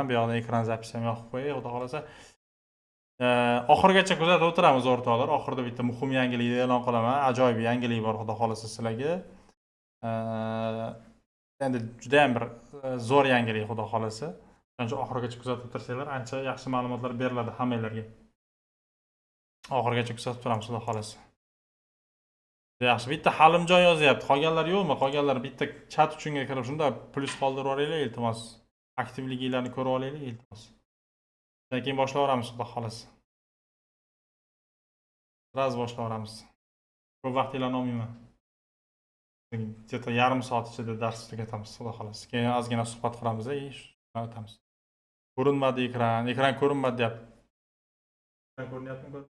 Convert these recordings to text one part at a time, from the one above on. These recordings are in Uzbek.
Bu yoqda ekran zapisi ham yoqib qo'yay, xudo xolasa. Oxirigacha kuzatib o'tiramiz o'rtoqlar. Oxirida bitta muhim yangilikni e'lon qilaman. Ajoyib yangilik bor, xudo xolasa sizlarga. Endi juda ham bir zo'r yangilik, xudo xolasa. Ancha oxirigacha kuzatib o'tirsanglar, ancha yaxshi ma'lumotlar beriladi hammalarga. Oxirigacha kuzatib turamiz, xudo xolasa. Yaxshi, bitta Halimjon yozyapti. Qolganlar yo'qmi? Qolganlar bitta chat uchunga kirib shunda plyus qoldirib yuboringlar, iltimos. Aktivliklarini ko'rib olaylik, iltimos. Keyin boshlayveramiz, xudo xolasa. Raz boshlayveramiz. Ko'p vaqtinglarni olmayman. Где-то yarim soat ichida dars tugatamiz, xudo xolasa. Keyin ozgina suhbat quramiz, o'tamiz. Ko'rinmadi ekran ko'rinmadi deyapti. Ekran ko'rinyaptimi?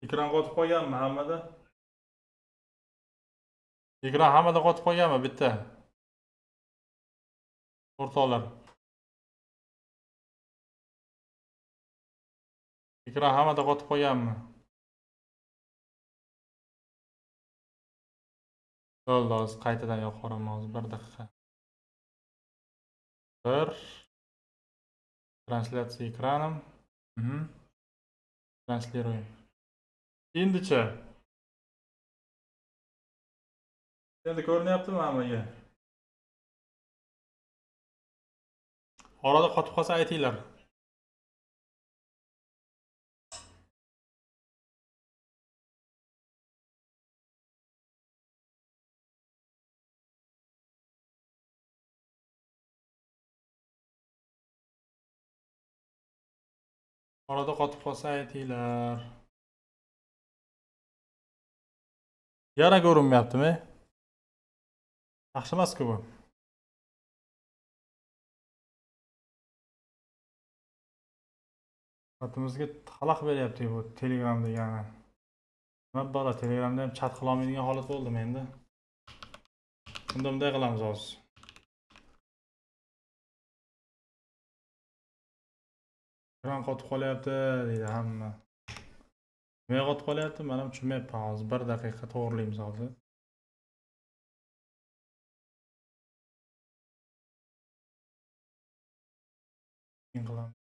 Ekran qotib qolganmi hammada? Ekran hammada qotib qolganmi bitta? O'rtoqlar. Ekran hammada qotib qolganmi? Bo'ldi, hozir qaytadan yoqaman, hozir 1 daqiqa. Translyatsiya ekranim. Translируем. Endicha. Endi ko'rinyaptimi hammaga? Orada qotib qolsa aytinglar. Orada qotib qolsa aytinglar. Yana ko'rinmayaptimi? Yaxshi emas-ku bu. Xatimizga xalaq beryapti bu Telegram degani. Nima bola Telegramda ham chat qila olmaydigan holat bo'ldi menda. Bunday qilamiz hozir. Ekran qotib qolyapti deydi hamma. Nima qotib qolyapti? Men ham tushunmayapman hozir. 1 daqiqa to'g'rilaymiz hozir. Qilamiz.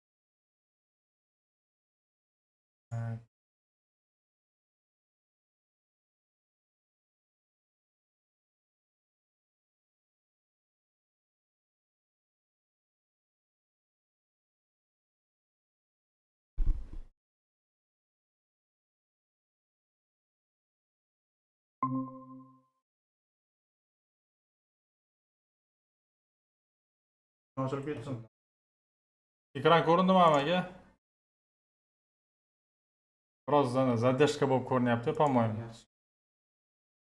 Ochilib ketsin. Ekran ko'rindimi hammaga? Biroz zadержка bo'lib ko'rinyapti, по-моему.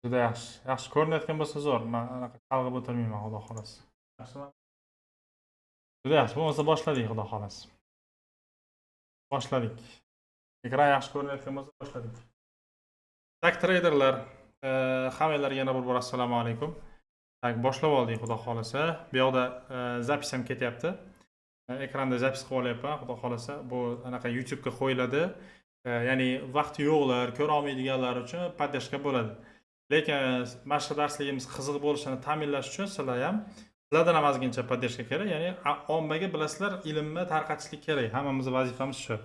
Juda yaxshi. Yaxshi ko'rinayotgan bo'lsa zo'r. Men anaqa chalg'ib o'tirmayman, xudo xolasa. Yaxshimi? Juda yaxshi. Bo'lmasa boshladik, xudo xolasa. Boshladik. Ekran yaxshi ko'rinayotgan bo'lsa boshladik. Tak traderlar, hammalarga yana bir bor assalomu alaykum. Tak boshlab oldik, xudo xolasa. Bu yoqda zapis ham ketyapti. Ekranda zapis qilib olyapman, xudo xolasa. Bu anaqa YouTube ga qo'yiladi. Ya'ni vaqti yo'qlar, ko'ra olmaydiganlar uchun podдержка bo'ladi. Lekin mana shu darsligimiz qiziq bo'lishini ta'minlash uchun sizlardan ham ozgincha podдержка kerak. Ya'ni ommaga bilasizlar, ilmni tarqatishlik kerak. Hammamizning vazifamiz shu.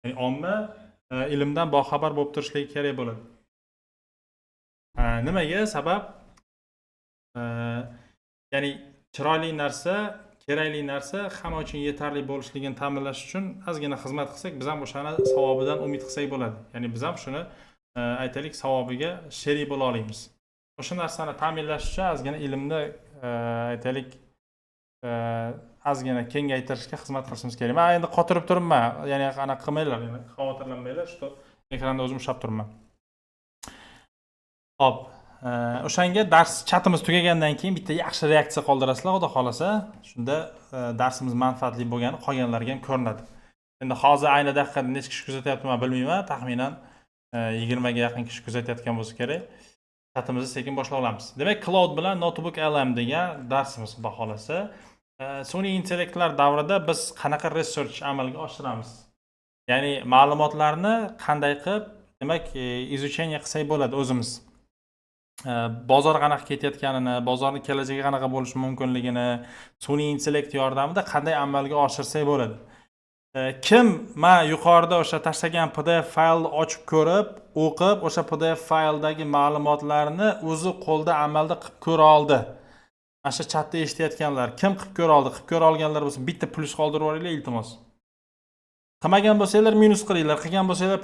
Ya'ni omma ilmdan boxabar bo'lib turishligi kerak bo'ladi. Nimaga? Sabab ya'ni chiroyli narsa, kerakli narsa hamma uchun yetarli bo'lishligini ta'minlash uchun ozgina xizmat qilsak, biz ham o'shani savobidan umid qilsak bo'ladi. Ya'ni biz ham shuni aytaylik savobiga sherik bo'la olamiz. O'sha narsani ta'minlash uchun ozgina ilmni aytaylik ozgina kengaytirishga xizmat qilishimiz kerak. Men endi qotirib turibman, ya'ni anaqa qilmanglar, ya'ni xavotirlanmanglar, shu ekranda o'zim ushlab turibman. Hop, o'shanga dars chatimiz tugagandan keyin bitta yaxshi reaksiya qoldirasizlar, xudo xolasa. Shunda darsimiz manfaatli bo'lgani qolganlarga ham ko'rinadi. Endi hozir ayni daqiqada necha kishi kuzatyapti men bilmayman, taxminan 20 ga yaqin kishi kuzatayotgan bo'lsa kerak. Chatimizni sekin boshlab olamiz. Demak, Cloud bilan Notebook LM degan darsimiz, xudo xolasa. sun'iy intellektlar davrida biz qanaqa research amalga oshiramiz? Ya'ni ma'lumotlarni qanday qilib, demak, izuchение qilsak bo'ladi o'zimiz. Bozor qanaqa ketayotganini, bozorning kelajagi qanaqa bo'lishi mumkinligini sun'iy intellekt yordamida qanday amalga oshirsak bo'ladi. Kim men yuqorida o'sha tashlagan PDF faylni ochib ko'rib, o'qib, o'sha PDF fayldagi ma'lumotlarni o'zi qo'lda amalda qilib ko'ra oldi. Mana shu chatda eshitayotganlar, kim qilib ko'ra oldi? Qilib ko'ra olganlar bo'lsa, bitta plyus qoldirib yuboringlar iltimos. Qilmagan bo'lsanglar minus qilinglar, qilgan bo'lsanglar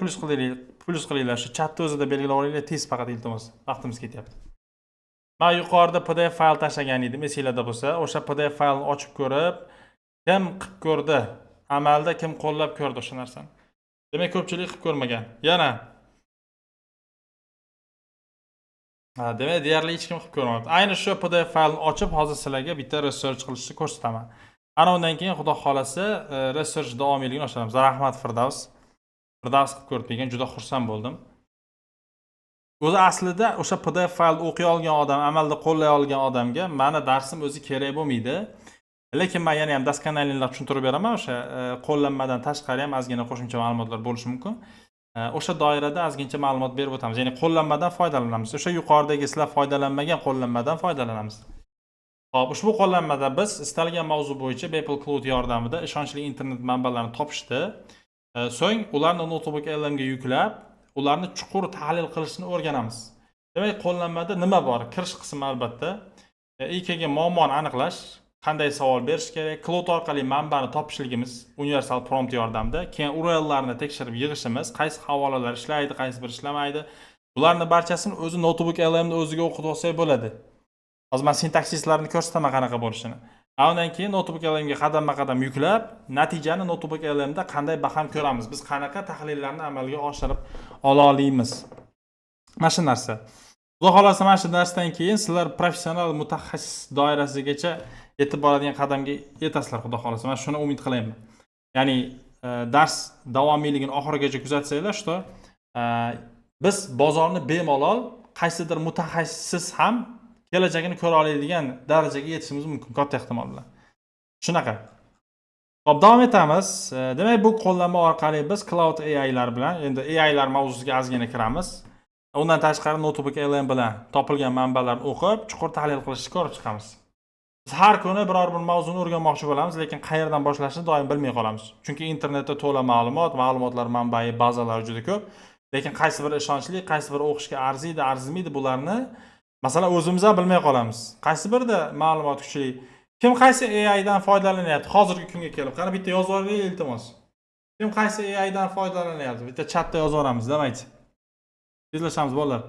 plyus qilinglar. Shu chatda o'zida belgilab olinglar, tez faqat iltimos. Vaqtimiz ketyapti. Men yuqorida PDF fayl tashlagan edim, esinglarda bo'lsa, o'sha PDF faylni ochib ko'rib, kim qilib ko'rdi? Amalda kim qo'llab ko'rdi o'sha narsani? Demak, ko'pchilik qilib ko'rmagan. Yana demak, deyarli hech kim qilib ko'rmabdi. Ayni shu PDF faylni ochib, hozir sizlarga bitta research qilishni ko'rsataman. Ana undan keyin xudo xolasa research davomiyligini oshiramiz. Rahmat Firdavs. Firdavs qilib ko'rib ekan, juda xursand bo'ldim. O'zi aslida o'sha PDF faylni o'qiy olgan odam, amalda qo'llay olgan odamga meni darsim o'zi kerak bo'lmaydi. Lekin men yana ham daskanalliklar tushuntirib beraman, o'sha qo'llanmadan tashqari ham ozgina qo'shimcha ma'lumotlar bo'lishi mumkin. O'sha doirada ozgincha ma'lumot berib o'tamiz. Ya'ni qo'llanmadan foydalanamiz. O'sha yuqoridagi sizlar foydalanmagan qo'llanmadan foydalanamiz. Xo'p, ushbu qo'llanmada biz istalgan mavzu bo'yicha Beeple Cloud yordamida ishonchli internet manbalarini topishdi. So'ng ularni notebook LMga yuklab, ularni chuqur tahlil qilishni o'rganamiz. Demak, qo'llanmada nima bor? Kirish qismi albatta. IKga muammoni aniqlash, qanday savol berish kerak, Cloud orqali manbani topishligimiz universal prompt yordamida, keyin URLlarni tekshirib yig'ishimiz, qaysi havolalar ishlaydi, qaysi bir ishlamaydi. Bularning barchasini o'zi notebook LMda o'ziga o'qitib olsak bo'ladi. Hozir men sintaksislarni ko'rsataman qanaqa bo'lishini. Undan keyin notebook LMga qadamma-qadam yuklab, natijani notebook LMda qanday baham ko'ramiz, biz qanaqa tahlillarni amalga oshirib ola olamiz. Mana shu narsa. Xudo xolasa mana shu darsdan keyin sizlar professional mutaxassis doirasigacha yetib boradigan qadamga yetasizlar, xudo xolasa. Men shuni umid qilayman. Ya'ni dars davomiyligini oxirigacha kuzatsanglar, shu biz bozorni bemalol qaysidir mutaxassis ham kelajagini ko'ra oladigan darajaga yetishimiz mumkin, katta ehtimol bilan. Shunaqa. Xo'p, davom etamiz. Demak, bu qo'llanma orqali biz Cloud AI lar bilan, endi AI lar mavzusiga ozgina kiramiz. Undan tashqari notebook LM bilan topilgan manbalarni o'qib, chuqur tahlil qilishni ko'rib chiqamiz. Biz har kuni biror bir mavzuni o'rganmoqchi bo'lamiz, lekin qayerdan boshlashni doim bilmay qolamiz. Chunki internetda to'la ma'lumotlar manbai, bazalar juda ko'p. Lekin qaysi biri ishonchli, qaysi biri o'qishga arziydi, arzimaydi bularni masalan o'zimiz ham bilmay qolamiz. Qaysi birida ma'lumot kuchli, kim qaysi AI dan foydalanyapti hozirgi kunga kelib, qani bitta yozib yuboringlar iltimos. Kim qaysi AI dan foydalanyapti? Bitta chatda yozib yuboramiz, demaychi. Tezlashamiz bolalar.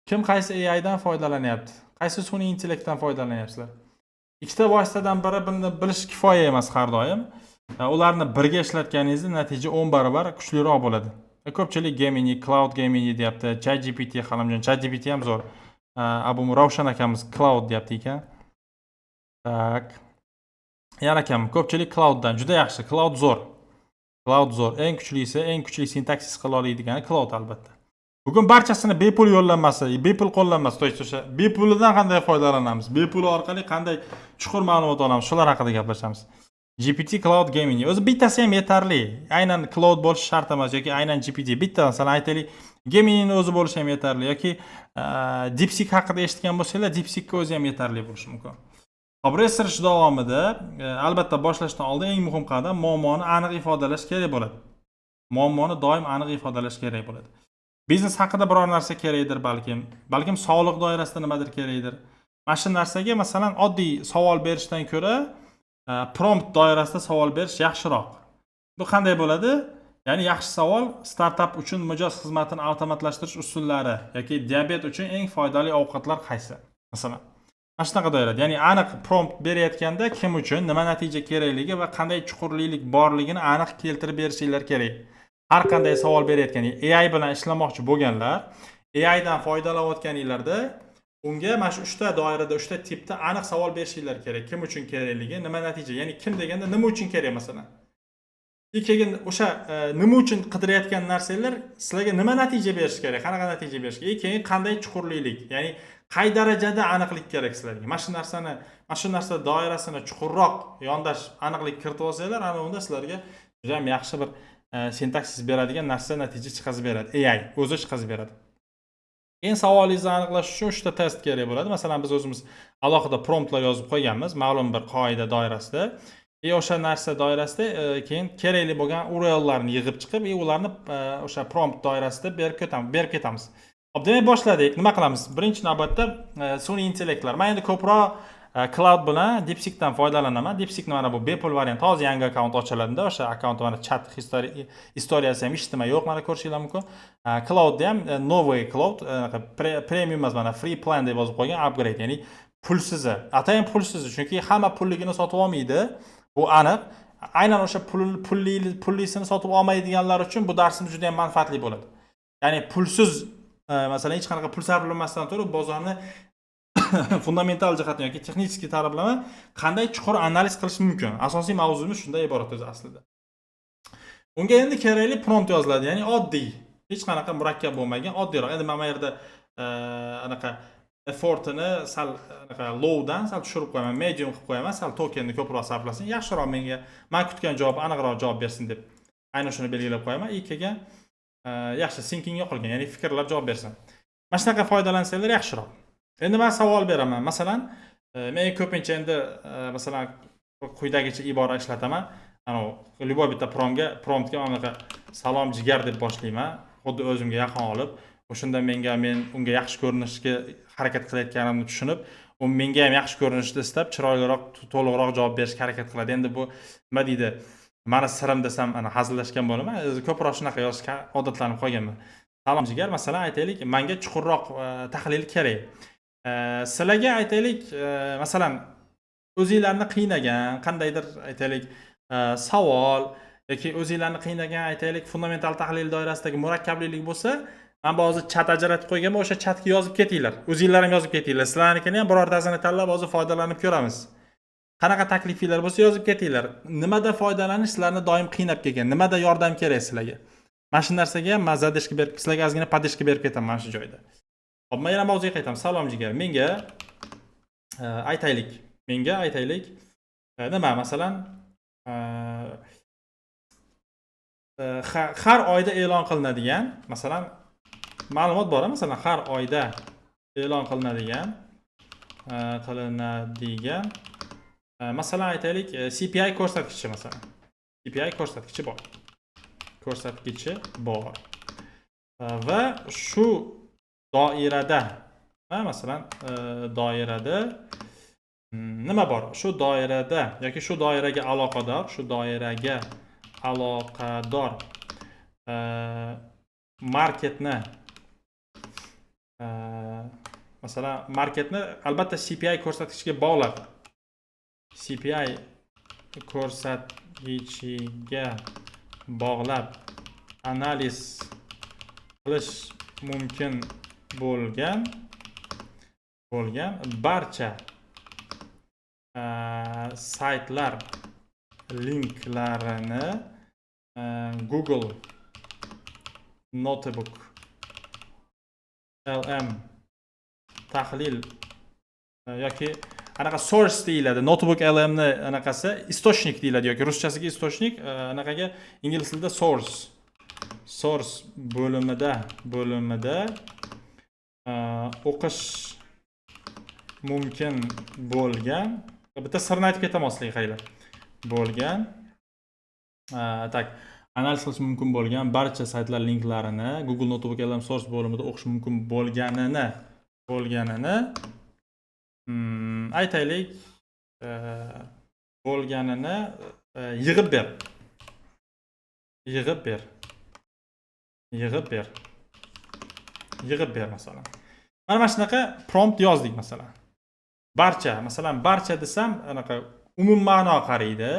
Kim qaysi AI dan foydalanyapti? Qaysi sun'iy intellektdan foydalanyapsizlar? Ikkita vositadan biri buni bilish kifoya emas har doim. Ularni birga ishlatganingizda natija 10 barobar kuchliroq bo'ladi. Ko'pchilik Gemini, Cloud Gemini deyapti, ChatGPT qalamjon, ChatGPT ham zo'r. Abu Ravshan akamiz Cloud deyapti ekan. Tak. Yana kam, ko'pchilik Clouddan juda yaxshi, Cloud zo'r. Cloud zo'r, eng kuchli sintaksis qila oladigan Cloud albatta. Bugun barchasini bepul yo'llanmasi, bepul qo'llanmasi, o'sha bepulidan qanday foydalanamiz, bepul orqali qanday chuqur ma'lumot olamiz, shular haqida gaplashamiz. GPT Cloud Gemini o'zi bittasi ham yetarli. Aynan Cloud bo'lishi shart emas yoki aynan GPT bitta, masalan aytaylik, Gemini'ning o'zi bo'lishi ham yetarli yoki DeepSeek haqida eshitgan bo'lsanglar, DeepSeek'ga o'zi ham yetarli bo'lishi mumkin. Xo'p, research davomida albatta boshlashdan oldin eng muhim qadam muammoni aniq ifodalash kerak bo'ladi. Muammoni doim aniq ifodalash kerak bo'ladi. Biznes haqida biror narsa kerakdir balkim sog'liq doirasida nimadir kerakdir. Mana shu narsaga masalan oddiy savol berishdan ko'ra prompt doirasida savol berish yaxshiroq. Bu qanday bo'ladi? Ya'ni yaxshi savol startap uchun mijoz xizmatini avtomatlashtirish usullari yoki diabet uchun eng foydali ovqatlar qaysi? Masalan, mana shunaqa doirada, ya'ni aniq prompt berayotganda kim uchun nima natija kerakligi va qanday chuqurlik borligini aniq keltirib berishinglar kerak. Har qanday savol berayotgan AI bilan ishlamoqchi bo'lganlar, AI dan foydalanayotganinglarda unga mana shu 3 ta doirada, 3 ta tipda aniq savol berishinglar kerak. Kim uchun kerakligi, nima natija, ya'ni kim deganda nima uchun kerak masalan. Keyin o'sha nima uchun qidirayotgan narsalar sizlarga nima natija berish kerak, qanaqa natija berish kerak, keyin qanday chuqurlik, ya'ni qay darajada aniqlik kerak sizlarga? Mana shu narsa doirasini chuqurroq yondash aniqlik kiritib olsanglar, ana unda sizlarga juda ham yaxshi bir sintaksis beradigan narsa natija chiqazib beradi. AI o'zi chiqazib beradi. Keyin savolingizni aniqlash uchun 3 ta test kerak bo'ladi. Masalan, biz o'zimiz alohida promptlar yozib qo'yganmiz, ma'lum bir qoida doirasida. O'sha narsa doirasida keyin kerakli bo'lgan URLlarni yig'ib chiqib, ularni o'sha prompt doirasida berib ketamiz. Hop, demak boshladik. Nima qilamiz? Birinchi navbatda sun'iy intellektlar. Men endi ko'proq Cloud bilan DeepSeekdan foydalanaman. DeepSeekning mana bu bepul variant, hozir yangi akkaunt ochiladida, o'sha akkaunt mana chat historiyasi ham eshitmay yo'q, mana ko'rishingiz mumkin. Cloudda ham Novay Cloud premium emas, mana free plan deb yozib qo'ygan, upgrade, ya'ni pulsizi. Atayin pulsizi, chunki hamma pulligini sotib olmaydi. Bu aniq. Aynan o'sha pullisini sotib olmaydiganlar uchun bu darsimiz juda ham manfaatli bo'ladi. Ya'ni pulsiz, masalan, hech qanaqa pul sarflamasdan turib bozorni fundamental jihatdan yoki texnik taraflama qanday chuqur analiz qilish mumkin. Asosiy mavzuimiz shunday iborat o'zi aslida. Unga endi kerakli prompt yoziladi, ya'ni oddiy, hech qanaqa murakkab bo'lmagan, oddiyroq. Endi men bu yerda anaqa effortini sal lowdan sal tushirib qo'yaman, medium qilib qo'yaman, sal tokenni ko'proq sarflasin, yaxshiroq menga men kutgan javob aniqroq javob bersin deb aynan shuni belgilab qo'yaman. Ikkiga yaxshi sinkingga qolgan, ya'ni fikrlab javob bersin. Mana shunaqa foydalansanglar yaxshiroq. Endi men savol beraman. Masalan, men ko'pincha endi masalan quyidagicha ibora ishlataman. Ana любой bitta promptga anaqa salom jigar deb boshlayman, xuddi o'zimga yaqin olib, o'shanda men unga yaxshi ko'rinishga harakat qilayotganimni tushunib, u menga ham yaxshi ko'rinishni istab, chiroyliroq, to'liqroq javob berishga harakat qiladi. Endi bu nima deydi? Meni sirim desam, ana hazillashgan bo'laman. Ko'proq shunaqa yozishga odatlanib qolganman. Salom jigar, masalan, aytaylik, menga chuqurroq tahlil kerak. Sizlarga aytaylik, masalan, o'zingizlarni qiynagan qandaydir aytaylik savol yoki o'zingizlarni qiynagan aytaylik fundamental tahlil doirasidagi murakkablik bo'lsa, men hozir chat ajratib qo'yganman, o'sha chatga yozib ketinglar. O'zingizlar ham yozib ketinglar. Sizlarnikini ham birortasini tanlab hozir foydalanib ko'ramiz. Qanaqa taklifinglar bo'lsa yozib ketinglar. Nimada foydalanish sizlarni doim qiynab kelgan, nimada yordam kerak sizlarga. Mana shu narsaga ham men zadeshka berib, sizlarga ozgina podeshka berib ketaman mana shu joyda. Hop, men yana mavzuga qaytaman. Salom jigar. Menga aytaylik, nima masalan har oyda e'lon qilinadigan, masalan, ma'lumot bor, masalan, har oyda e'lon qilinadigan masalan aytaylik CPI ko'rsatkichi, masalan. CPI ko'rsatkichi bor. Va shu doirada, masalan, doirada nima bor? Shu doirada yoki shu doiraga aloqador marketni masalan, marketni albatta CPI ko'rsatkichiga bog'lab, CPI ko'rsatkichiga bog'lab analiz qilish mumkin bo'lgan barcha saytlar linklarini Google Notebook LM tahlil yoki anaqa source deyiladi. Notebook LM ni anaqasi istochnik deyiladi yoki ruschasiga istochnik, anaqaga ingliz tilida source bo'limida o'qish mumkin bo'lgan, bitta sirni aytib ketaman sizlarga qaylar. Analiz qilish mumkin bo'lgan barcha saytlar linklarini Google Notebook LM source bo'limida o'qish mumkin bo'lganini aytaylik, bo'lganini yig'ib ber masalan. Mana shunaqa prompt yozdik masalan. Barcha desam, anaqa umumma'no qaraydi.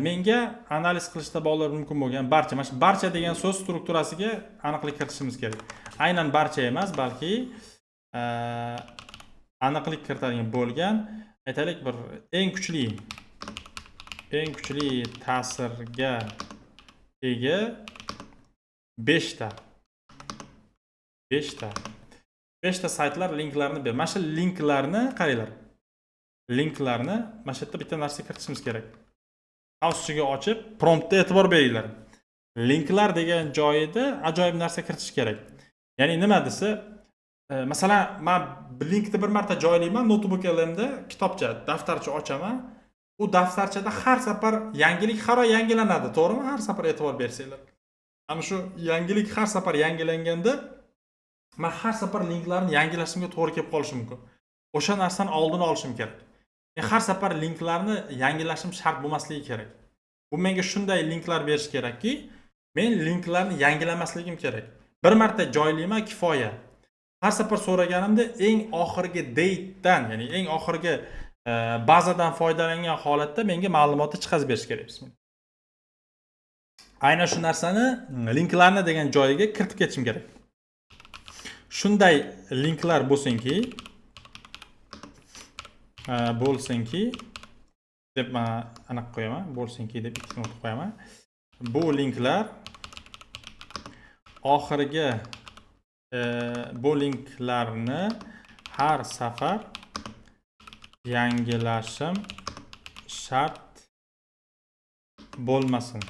Menga analiz qilishda bog'lanish mumkin bo'lgan barcha, mana shu barcha degan so'z strukturasiga aniqlik kiritishimiz kerak. Aynan barcha emas, balki aniqlik kiritadigan bo'lgan, aytaylik, bir eng kuchli ta'sirga ega 5 ta 5 ta saytlar linklarni ber. Mana shu linklarni qaranglar. Linklarni mana shu yerda bitta narsa kiritishimiz kerak. Mavzusiga ochib, promptga e'tibor beringlar. Linklar degan joyida ajoyib narsa kiritish kerak. Ya'ni nima desa, masalan, men linkni bir marta joylayman, notebook elimda kitobcha, daftarcha ochaman. U daftarchada har safar yangilik yangilanadi, to'g'rimi? Har safar e'tibor bersanglar. Ana shu yangilik har safar yangilanganda men har safar linklarni yangilashimga to'g'ri kelib qolishi mumkin. O'sha narsani oldini olishim kerak. Har safar linklarni yangilashim shart bo'lmasligi kerak. Bu menga shunday linklar berish kerakki, men linklarni yangilamasligim kerak. Bir marta joylayman kifoya. Har safar so'raganimda eng oxirgi date'dan, ya'ni eng oxirgi bazadan foydalangan holatda menga ma'lumotni chiqazib berish kerak. Bismillah. Aynan shu narsani linklarni degan joyiga kiritib ketishim kerak. Shunday linklar bo'lsinki deb men aniq qo'yaman, bo'lsinki deb ikkita nuqta qo'yaman. Bu linklar oxirgi bu linklarni har safar yangilashim shart bo'lmasin.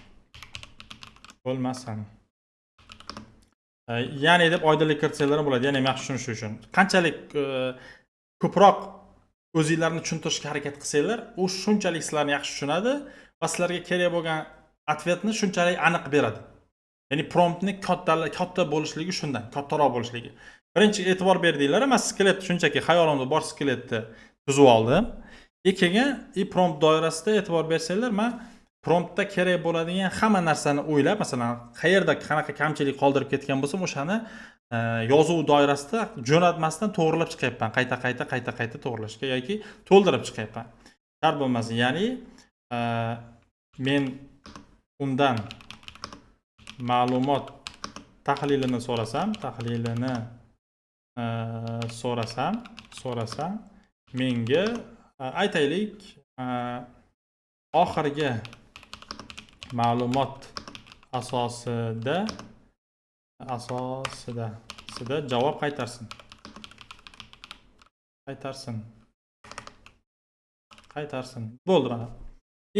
Ya'ni deb oydinlik kiritsanglar bo'ladi. Ya'ni yaxshi tushunish uchun. Qanchalik ko'proq o'zingizlarni tushuntirishga harakat qilsanglar, u shunchalik sizlarni yaxshi tushunadi va sizlarga kerak bo'lgan ответni shunchalik aniq beradi. Ya'ni promptning katta bo'lishligi shundan, kattaroq bo'lishligi. Birinchi e'tibor berdinglar, men skelet shunchaki xayolimda bor skeletni tuzib oldim. Ikkinchi, prompt doirasida e'tibor bersanglar, men promptda kerak bo'ladigan hamma narsani o'ylab, masalan, qayerda qanaqa kamchilik qoldirib ketgan bo'lsam, o'shani yozuv doirasida jo'natmasdan to'g'rilab chiqyapman. Qayta to'g'rilashga yoki to'ldirib chiqyapman. Shart bo'lmasin. Ya'ni men undan ma'lumot tahlilini so'rasam, menga aytaylik, oxirgi ma'lumot asosida javob qaytarsin. Bo'ldi mana.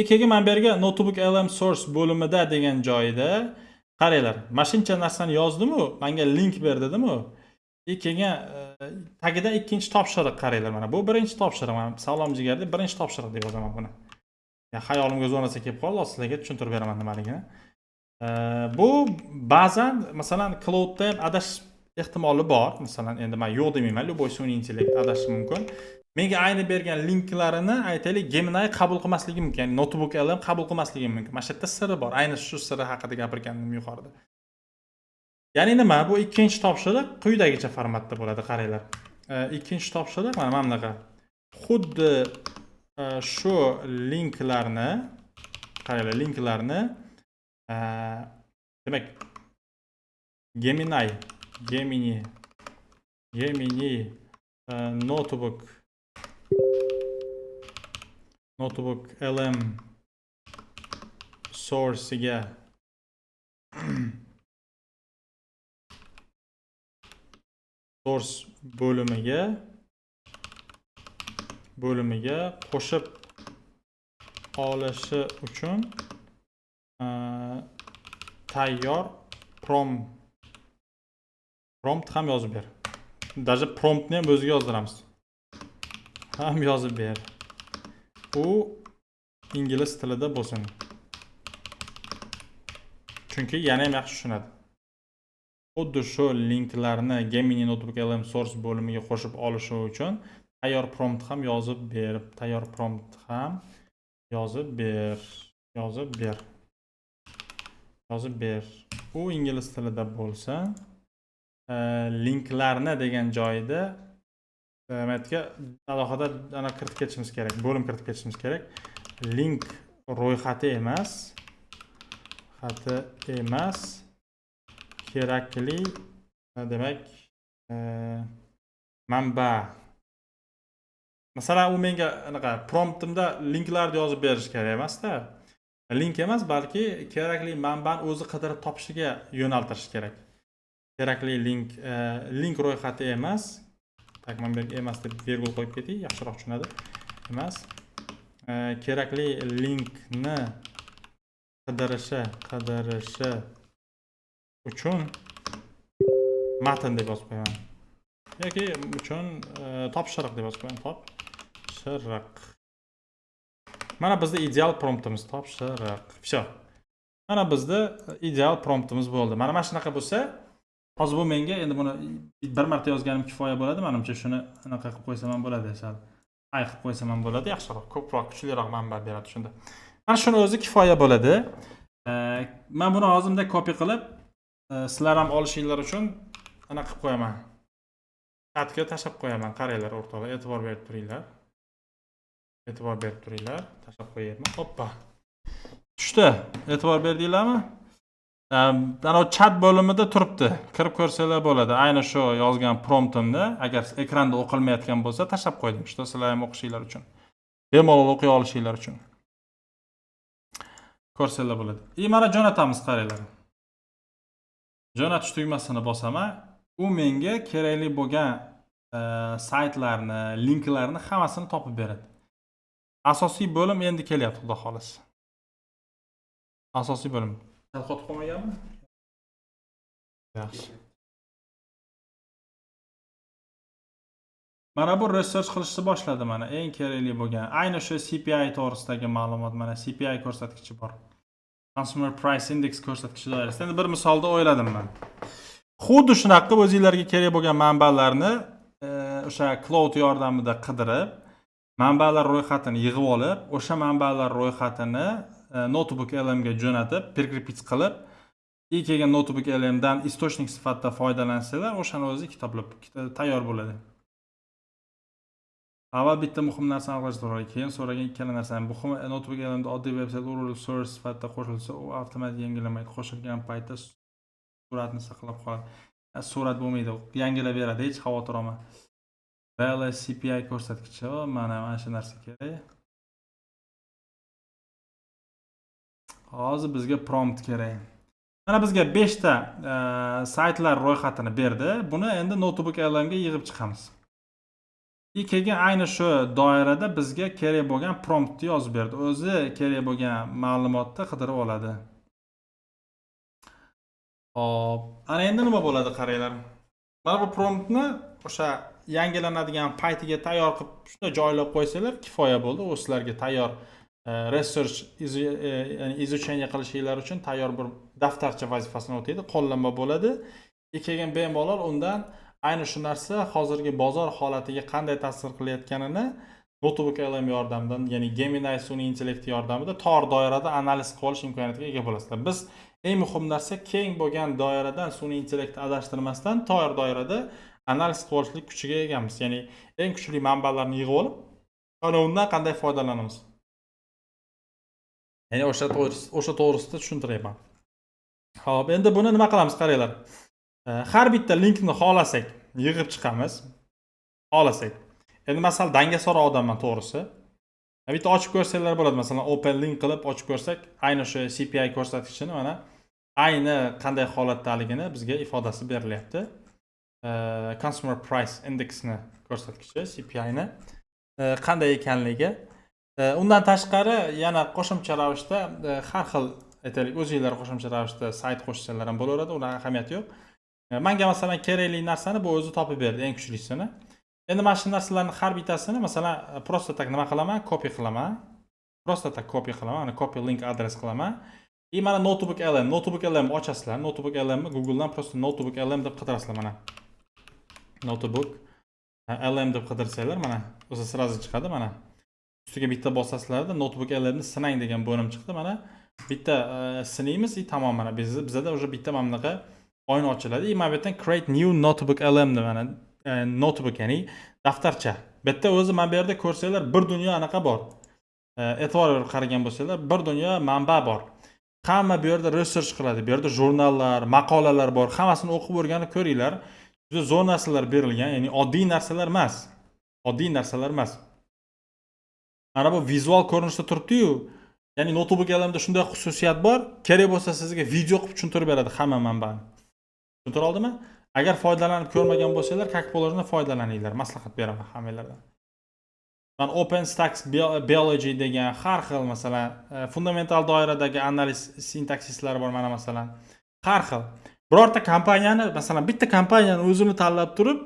Ikkinchi men bergan notebook LM source bo'limida degan joyida qaranglar. Mashincha narsani yozdim-ku, menga link ber dedim-ku. Ikkinchi tagida ikkinchi topshiriq qaranglar mana. Bu birinchi topshiriq. Men salom jigarda birinchi topshiriq deb yozaman buni. Ya hayolimga zo'r narsa kelib qoldi, sizlarga tushuntirib beraman nimaligini. Bu ba'zan masalan cloudda ham adash ehtimoli bor. Masalan, endi men yo'q demayman, любой sun'iy intellekt adashishi mumkin. Menga ayni bergan linklarini aytaylik Gemini qabul qilmasligi mumkin. Ya'ni notebook LM qabul qilmasligi mumkin. Mana shu yerda siri bor. Ayni shu siri haqida gapirgandim yuqorida. Ya'ni nima? Bu ikkinchi topshiriq quyidagicha formatda bo'ladi, qaranglar. Ikkinchi topshiriq mana bunaqa. Xuddi shu linklarni qaranglar, linklarni demak Gemini notebook LM source'iga source bo'limiga qo'shib olishi uchun tayyor prompt ham yozib ber. Даже promptni ham o'ziga yozdiramiz. Ham yozib ber. U ingliz tilida bo'lsin. Chunki yana ham yaxshi tushunadi. Xuddi shu linklarni Gemini Notebook LM source bo'limiga qo'shib olishi uchun tayyor prompt ham yozib ber. U ingliz tilida bo'lsin. Linklarni degan joyida demakki alohida ana kiritib ketishimiz kerak, bo'lim kiritib ketishimiz kerak. Link ro'yxati emas, kerakli demak manba. Masalan, u menga anaqa promptimda linklarni yozib berish kerak emas-da. Link emas, balki kerakli manbani o'zi qidirib topishiga yo'naltirish kerak. kerakli link ro'yxati emas. Tak, men bu emas deb virgul qo'yib ketay, yaxshiroq tushunadi. Emas. Kerakli linkni qidirishi uchun matn deb yozib qo'yaman. Yoki uchun topshiriq deb yozib qo'yaman. Topshiriq. Mana bizda ideal promptimiz topshiriq. Всё. Mana bizda ideal promptimiz bo'ldi. Mana shunaqa bo'lsa, hozir bu menga endi buni bir marta yozganim kifoya bo'ladi. Menimcha shuni anaqa qilib qo'ysam ham bo'ladi, sal. Ay qilib qo'ysam ham bo'ladi, yaxshiroq, ko'proq, kuchliroq manba beradi shunda. Mana shuni o'zi kifoya bo'ladi. Men buni hozimda copy qilib, sizlar ham olishinglar uchun anaqa qilib qo'yaman. Chatga tashlab qo'yaman. Qaranglar o'rtoqlar, e'tibor berib turinglar. Tashlab qo'yayapman. Hoppa. Tushdi. E'tibor berdinglarmi? Ana chat bo'limida turibdi. Kirib ko'rsanglar bo'ladi. Ayni shu yozgan promptimni agar ekranda o'qilmayotgan bo'lsa, tashlab qo'ydim. Shu sizlar ham o'qishinglar uchun. Bemalol o'qiy olishinglar uchun. Ko'rsanglar bo'ladi. Mana jo'natamiz, qaranglar. Jo'natish tugmasini bosaman. U menga kerakli bo'lgan saytlarni, linklarni hammasini topib beradi. Asosiy bo'lim endi kelyapti, xudo xolasa. Asosiy bo'lim. Qotib qolmaganmi? Yaxshi. Mana bu research qilishni boshladi mana. Eng kerakli bo'lgan ayni shu CPI to'g'risidagi ma'lumot, mana CPI ko'rsatkichi bor. Consumer Price Index ko'rsatkichi doirasida. Endi bir misolda o'yladim men. Xuddi shunaqa o'zingizlarga kerak bo'lgan manbalarni o'sha cloud yordamida qidirib, manbalar ro'yxatini yig'ib olib, o'sha manbalar ro'yxatini notebook LM ga jo'natib, prikrepit qilib, kelgan notebook LM dan istochnik sifatida foydalansanglar, o'shani o'zi kitoblab tayyor bo'ladi. Avval bitta muhim narsani aniqlash zarur. Keyin so'ragan ikkala narsani. Muhim notebook LM da oddiy veb-sayt URL source sifatida qo'shilsa, u avtomatik yangilamaydi. Qo'shilgan paytda suratni saqlab qoladi. Surat bo'lmaydi, yangilab beradi, hech xavotir olma. VLS CPI ko'rsatkichi, mana shu narsa kerak. Hozir bizga prompt kerak. Mana bizga 5 ta saytlar ro'yxatini berdi. Buni endi notebook LM ga yig'ib chiqamiz. Keyin ayni shu doirada bizga kerak bo'lgan promptni yozib berdi. O'zi kerak bo'lgan ma'lumotni qidirib oladi. Hop, ana endi nima bo'ladi, qaranglar. Mana bu promptni o'sha yangilanadigan paytiga tayyor qilib shunda joylab qo'ysanglar kifoya bo'ldi. U sizlarga tayyor research izucheniya qilishinglar uchun tayyor bir daftarcha vazifasini o'taydi, qo'llanma bo'ladi. Keyin bemalol undan ayni shu narsa hozirgi bozor holatiga qanday ta'sir qilayotganini notebook LM yordamida, ya'ni Gemini sun'iy intellekt yordamida tor doirada analiz qilib olish imkoniyatiga ega bo'lasizlar. Biz eng muhim narsa keng bo'lgan doiradan sun'iy intellektni adashtirmasdan tor doirada analiz qilib olishlik kuchiga egamiz. Ya'ni eng kuchli manbalarni yig'ib olib, ana undan qanday foydalanamiz. Ya'ni o'sha to'g'risida tushuntiryapman. Xo'p, endi buni nima qilamiz, qaranglar. Har bitta linkni xohlasak yig'ib chiqamiz. Xohlasak. Endi masalan dangasora odamman, to'g'risi. Bitta ochib ko'rsanglar bo'ladi, masalan open link qilib ochib ko'rsak, ayni shu CPI ko'rsatkichini mana ayni qanday holatdaligini bizga ifodasi berilyapti. Consumer Price Indexni ko'rsatkichi CPI ni qanday ekanligi. Undan tashqari yana qo'shimcha ravishda har xil aytaylik, o'zingizlar qo'shimcha ravishda sayt qo'shsanglar ham bo'laveradi, uning ahamiyati yo'q. Menga masalan kerakli narsani bu o'zi topib berdi, eng kuchlisini. Endi mana shu narsalarning har bittasini masalan prosta tak nima qilaman? Copy qilaman. Prosta tak copy qilaman, mana copy link adres qilaman. Mana notebook LM ochasizlar. Notebook LM ni Google dan prosta notebook LM deb qidirasizlar mana. Notebook LM deb qidirsanglar mana o'zi sirazi chiqadi mana. Ustiga bitta bosasizlarda notebook LM ni sinang degan bo'lim chiqdi mana. Bitta sinaymiz, tamom mana bizda уже bitta mana bunaqa oyna ochiladi. Mana bu yerdan create new notebook LM deb mana notebook ya'ni daftarcha. Bitta o'zi mana bu yerda ko'rsanglar bir dunyo anaqa bor. E'tibor berib qaragan bo'lsanglar, bir dunyo manba bor. Hamma bu yerda research qiladi. Bu yerda jurnallar, maqolalar bor. Hammasini o'qib o'rganib ko'ringlar. Juda zo'r narsalar berilgan, ya'ni oddiy narsalar emas. Oddiy narsalar emas. Mana bu vizual ko'rinishda turibdi-yu. Ya'ni notebook LMda shunday xususiyat bor, kerak bo'lsa sizga video qilib tushuntirib beradi hamma manbani. Tushuntira oldimmi? Agar foydalanib ko'rmagan bo'lsanglar, как положено foydalaninglar. Maslahat beraman hammalarga. Man OpenStax Biology degan har xil masalan fundamental doiradagi analiz sintaksislari bor mana masalan. Har xil. Birorta kompaniyani, masalan, bitta kompaniyani o'zini tanlab turib,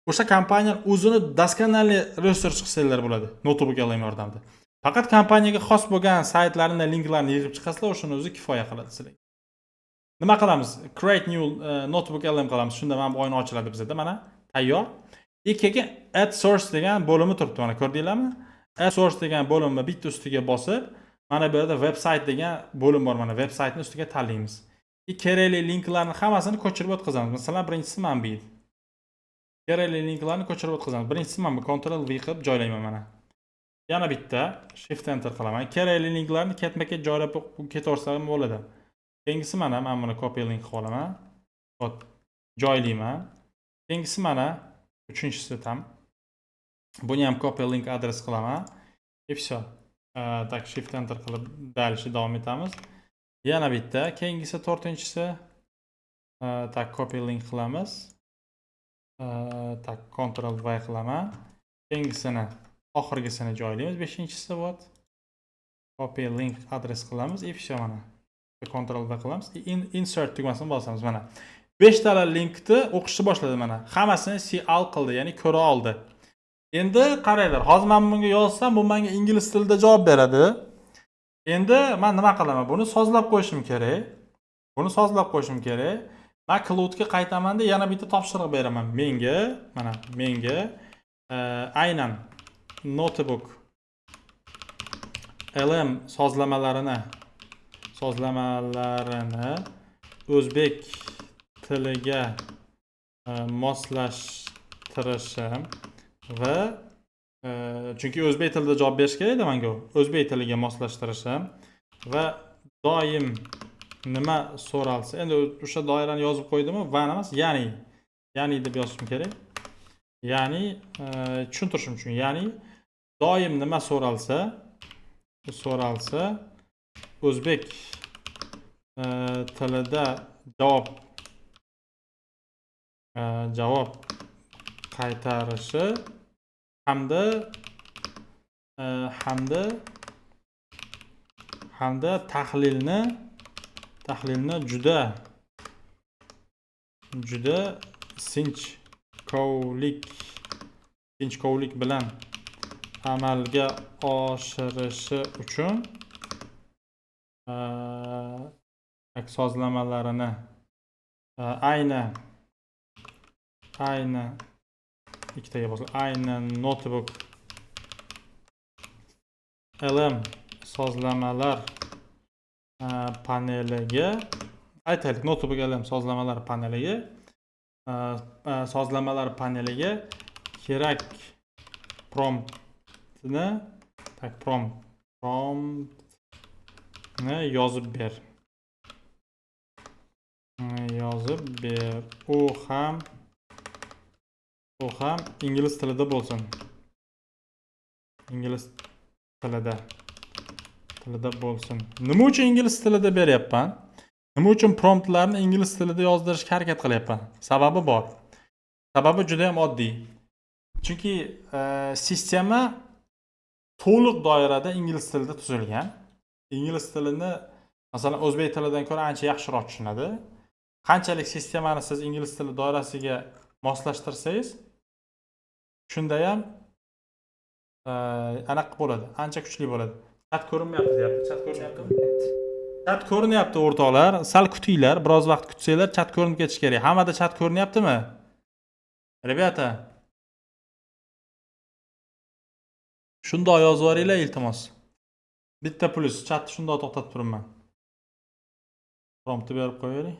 o'sha kompaniyani o'zini doskональный research qilsanglar bo'ladi. Notebook LM yordamida. Faqat kompaniyaga xos bo'lgan saytlarni, linklarni yig'ib chiqasizlar, o'shani o'zi kifoya qiladi sizlarga. Nima qilamiz? Create new notebook LM qilamiz. Shunda mana bu oyna ochiladi bizda. Mana tayyor. Keyin add source degan bo'limi turibdi. Mana ko'rdinglarmi? Add source degan bo'limni bitta ustiga bosib, mana bu yerda website degan bo'lim bor. Mana websitening ustiga tanlaymiz. Kerakli linklarni hammasini ko'chirib o'tkazamiz. Masalan, birinchisi mana bu edi. Kerakli linklarni ko'chirib o'tkazamiz. Birinchisi mana bu Ctrl V qilib joylayman mana. Yana bitta Shift Enter qilaman. Kerakli linklarni ketma-ket joylab ketaversam bo'ladi. Keyingisi mana men buni copy link qilib olaman. Hop, joylayman. Keyingisi mana uchinchisi tam. Buni ham copy link adres qilaman. И всё. Tak Shift Enter qilib dальше davom etamiz. Yana bitta, keyingisi to'rtinchisi. Tak copy link qilamiz. Tak Ctrl V qilaman. Keyingisini oxirgisini joylaymiz. 5-inchisi bor. Copy link adres qilamiz. И всё mana. Ctrl V qilamiz. Insert tugmasini bosamiz mana. 5 ta linkni o'qishni boshladi mana. Hammasini see all qildi, ya'ni ko'ra oldi. Endi qaranglar, hozir men bunga yozsam, bu menga ingliz tilida javob beradi. Endi men nima qilaman? Buni sozlab qo'yishim kerak. Men Cloudga qaytaman-da yana bitta topshiriq beraman. Menga aynan notebook LM sozlamalarini o'zbek tiliga moslashtirishim va chunki o'zbek tilida javob berish kerak-da menga. O'zbek tiliga moslashtirishim va doim nima so'ralsa, endi o'sha doirani yozib qo'ydimmi? Va emas, ya'ni deb yozishim kerak. Ya'ni tushuntirishim uchun, ya'ni doim nima so'ralsa, o'zbek tilida javob qaytarishi hamda tahlilni juda sinchkovlik bilan amalga oshirishi uchun sozlamalarini ayni ikkitaga bosib, ayni notebook LM sozlamalar paneliga aytaylik, notebook LM sozlamalar paneliga kerak promptni yozib ber. U ham ingliz tilida bo'lsin. Nima uchun ingliz tilida beryapman? Nima uchun promptlarni ingliz tilida yozdirishga harakat qilyapman? Sababi bor. Sababi juda ham oddiy. Chunki sistema to'liq doirada ingliz tilida tuzilgan. Ingliz tilini masalan o'zbek tilidan ko'ra ancha yaxshiroq tushunadi. Qanchalik sistemani siz ingliz tili doirasiga moslashtirsangiz, shunda ham anaqa bo'ladi, ancha kuchli bo'ladi. Chat ko'rinmayapti deyapti. Chat ko'rinyapti o'rtoqlar. Sal kutinglar, biroz vaqt kutsanglar, chat ko'rinib ketishi kerak. Hammada chat ko'rinyaptimi? Rебята. Shundoq yozib yuboringlar iltimos. Bitta plus chatni shundoq to'xtatib turibman. Promptni berib qo'yaylik.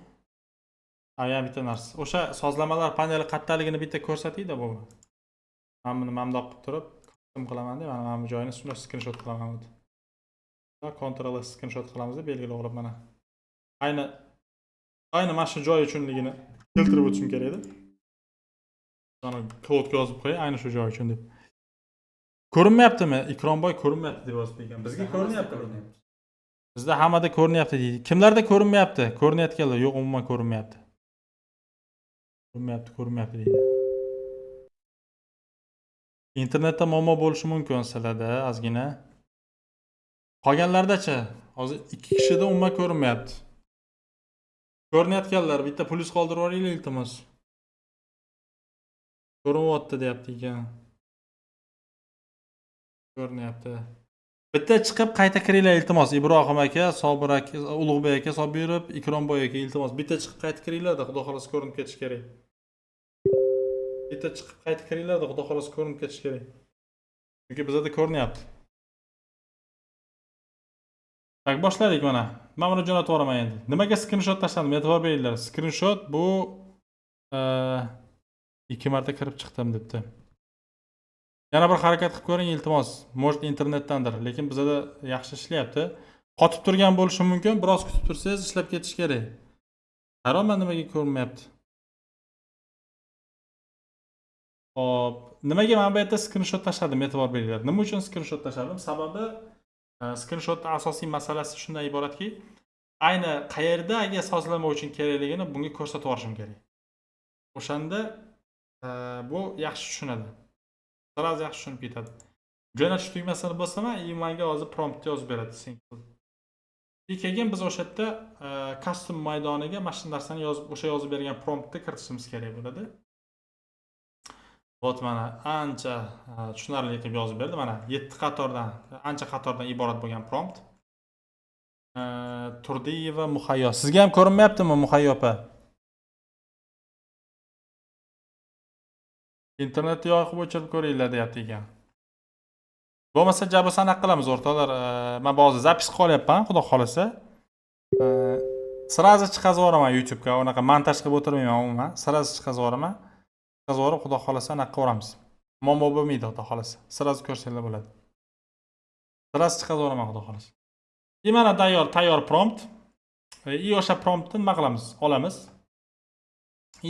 Yana bitta narsa. O'sha sozlamalar paneli qattaligini bitta ko'rsataydi bu. Men buni mamdoq qilib turib, custom qilaman-da, mana bu joyini shunday screenshot qilaman. Ctrl S screenshot qilamiz-da, belgilab olib mana. Ayni mana shu joy uchunligini keltirib o'tishim kerak edi. Mana Cloudga yozib qo'yay, ayni shu joy uchun deb. Ko'rinmayaptimi? Ikronboy ko'rinmayapti deb yozib ekan. Bizga ko'rinyapti. Bizda hammada ko'rinyapti deydi. Kimlarda ko'rinmayapti? Ko'rinayotganlar yo'q, umuman ko'rinmayapti. Ko'rinmayapti deydi. Internetda muammo bo'lishi mumkin sizlarda ozgina. Qolganlardachi? Hozir 2 kishida umuman ko'rinmayapti. Ko'rinayotganlar bitta plyus qoldirib yuboringlar iltimos. Ko'rinyapti deyapti ekan. Ko'rinyapti. Bitta chiqib qayta kiringlar iltimos. Ibrohim aka, Sobir aka, Ulug'bek aka solib berib, Ikromboy aka iltimos bitta chiqib qayta kiringlar-da, xudo xolasa ko'rinib ketish kerak. Bitta chiqib qayta kiringlar-da, xudo xolasa ko'rinib ketish kerak. Chunki bizda ko'rinyapti. Tak, boshladik mana. Men buni jo'natib yuboraman endi. Nimaga skrinshot tashladim? E'tibor beringlar. Skrinshot bu 2 marta kirib chiqdim debdi. Yana bir harakat qilib ko'ring iltimos. Может internetdandir, lekin bizda yaxshi ishlayapti. Qotib turgan bo'lishi mumkin. Biroz kutib tursangiz ishlab ketish kerak. Hayronman nimaga ko'rinmayapti. Hop, nimaga men bu yerda skrinshot tashladim? E'tibor beringlar. Nima uchun skrinshot tashladim? Sababi skrinshotning asosiy masalasi shundan iboratki, ayni qayerda agar sozlama uchun kerakligini bunga ko'rsatib yuborishim kerak. O'shanda bu yaxshi tushunadi. Sirasi yaxshi tushunib ketadi. Jo'natish tugmasini bosaman, menga hozir prompt yozib beradi. Keyin biz o'sha yerda custom maydoniga mana shu narsani yozib bergan promptni kiritishimiz kerak bo'ladi. Vot mana ancha tushunarli qilib yozib berdi. Mana 7 qatordan, ancha qatordan iborat bo'lgan prompt. Turdiyeva Muhayyo. Sizga ham ko'rinmayaptimi Muhayyo opa? Internetni yoqib o'chirib ko'ringlar deyapti ekan. Bo'lmasa jabr sanaq qilamiz o'rtoqlar. Men hozir zapis qilyapman, xudo xolasa. Sirazi chiqazib yuboraman YouTube'ga. Unaqa montaj qilib o'tirmayman umuman. Sirazi chiqazib yuboraman. Chiqazib yuborib, xudo xolasa anaqa qilamiz. Muammo bo'lmaydi, xudo xolasa. Sirazi ko'rsanglar bo'ladi. Sirazi chiqazib yuboraman, xudo xolasa. Mana tayyor prompt. O'sha promptni nima qilamiz? Olamiz.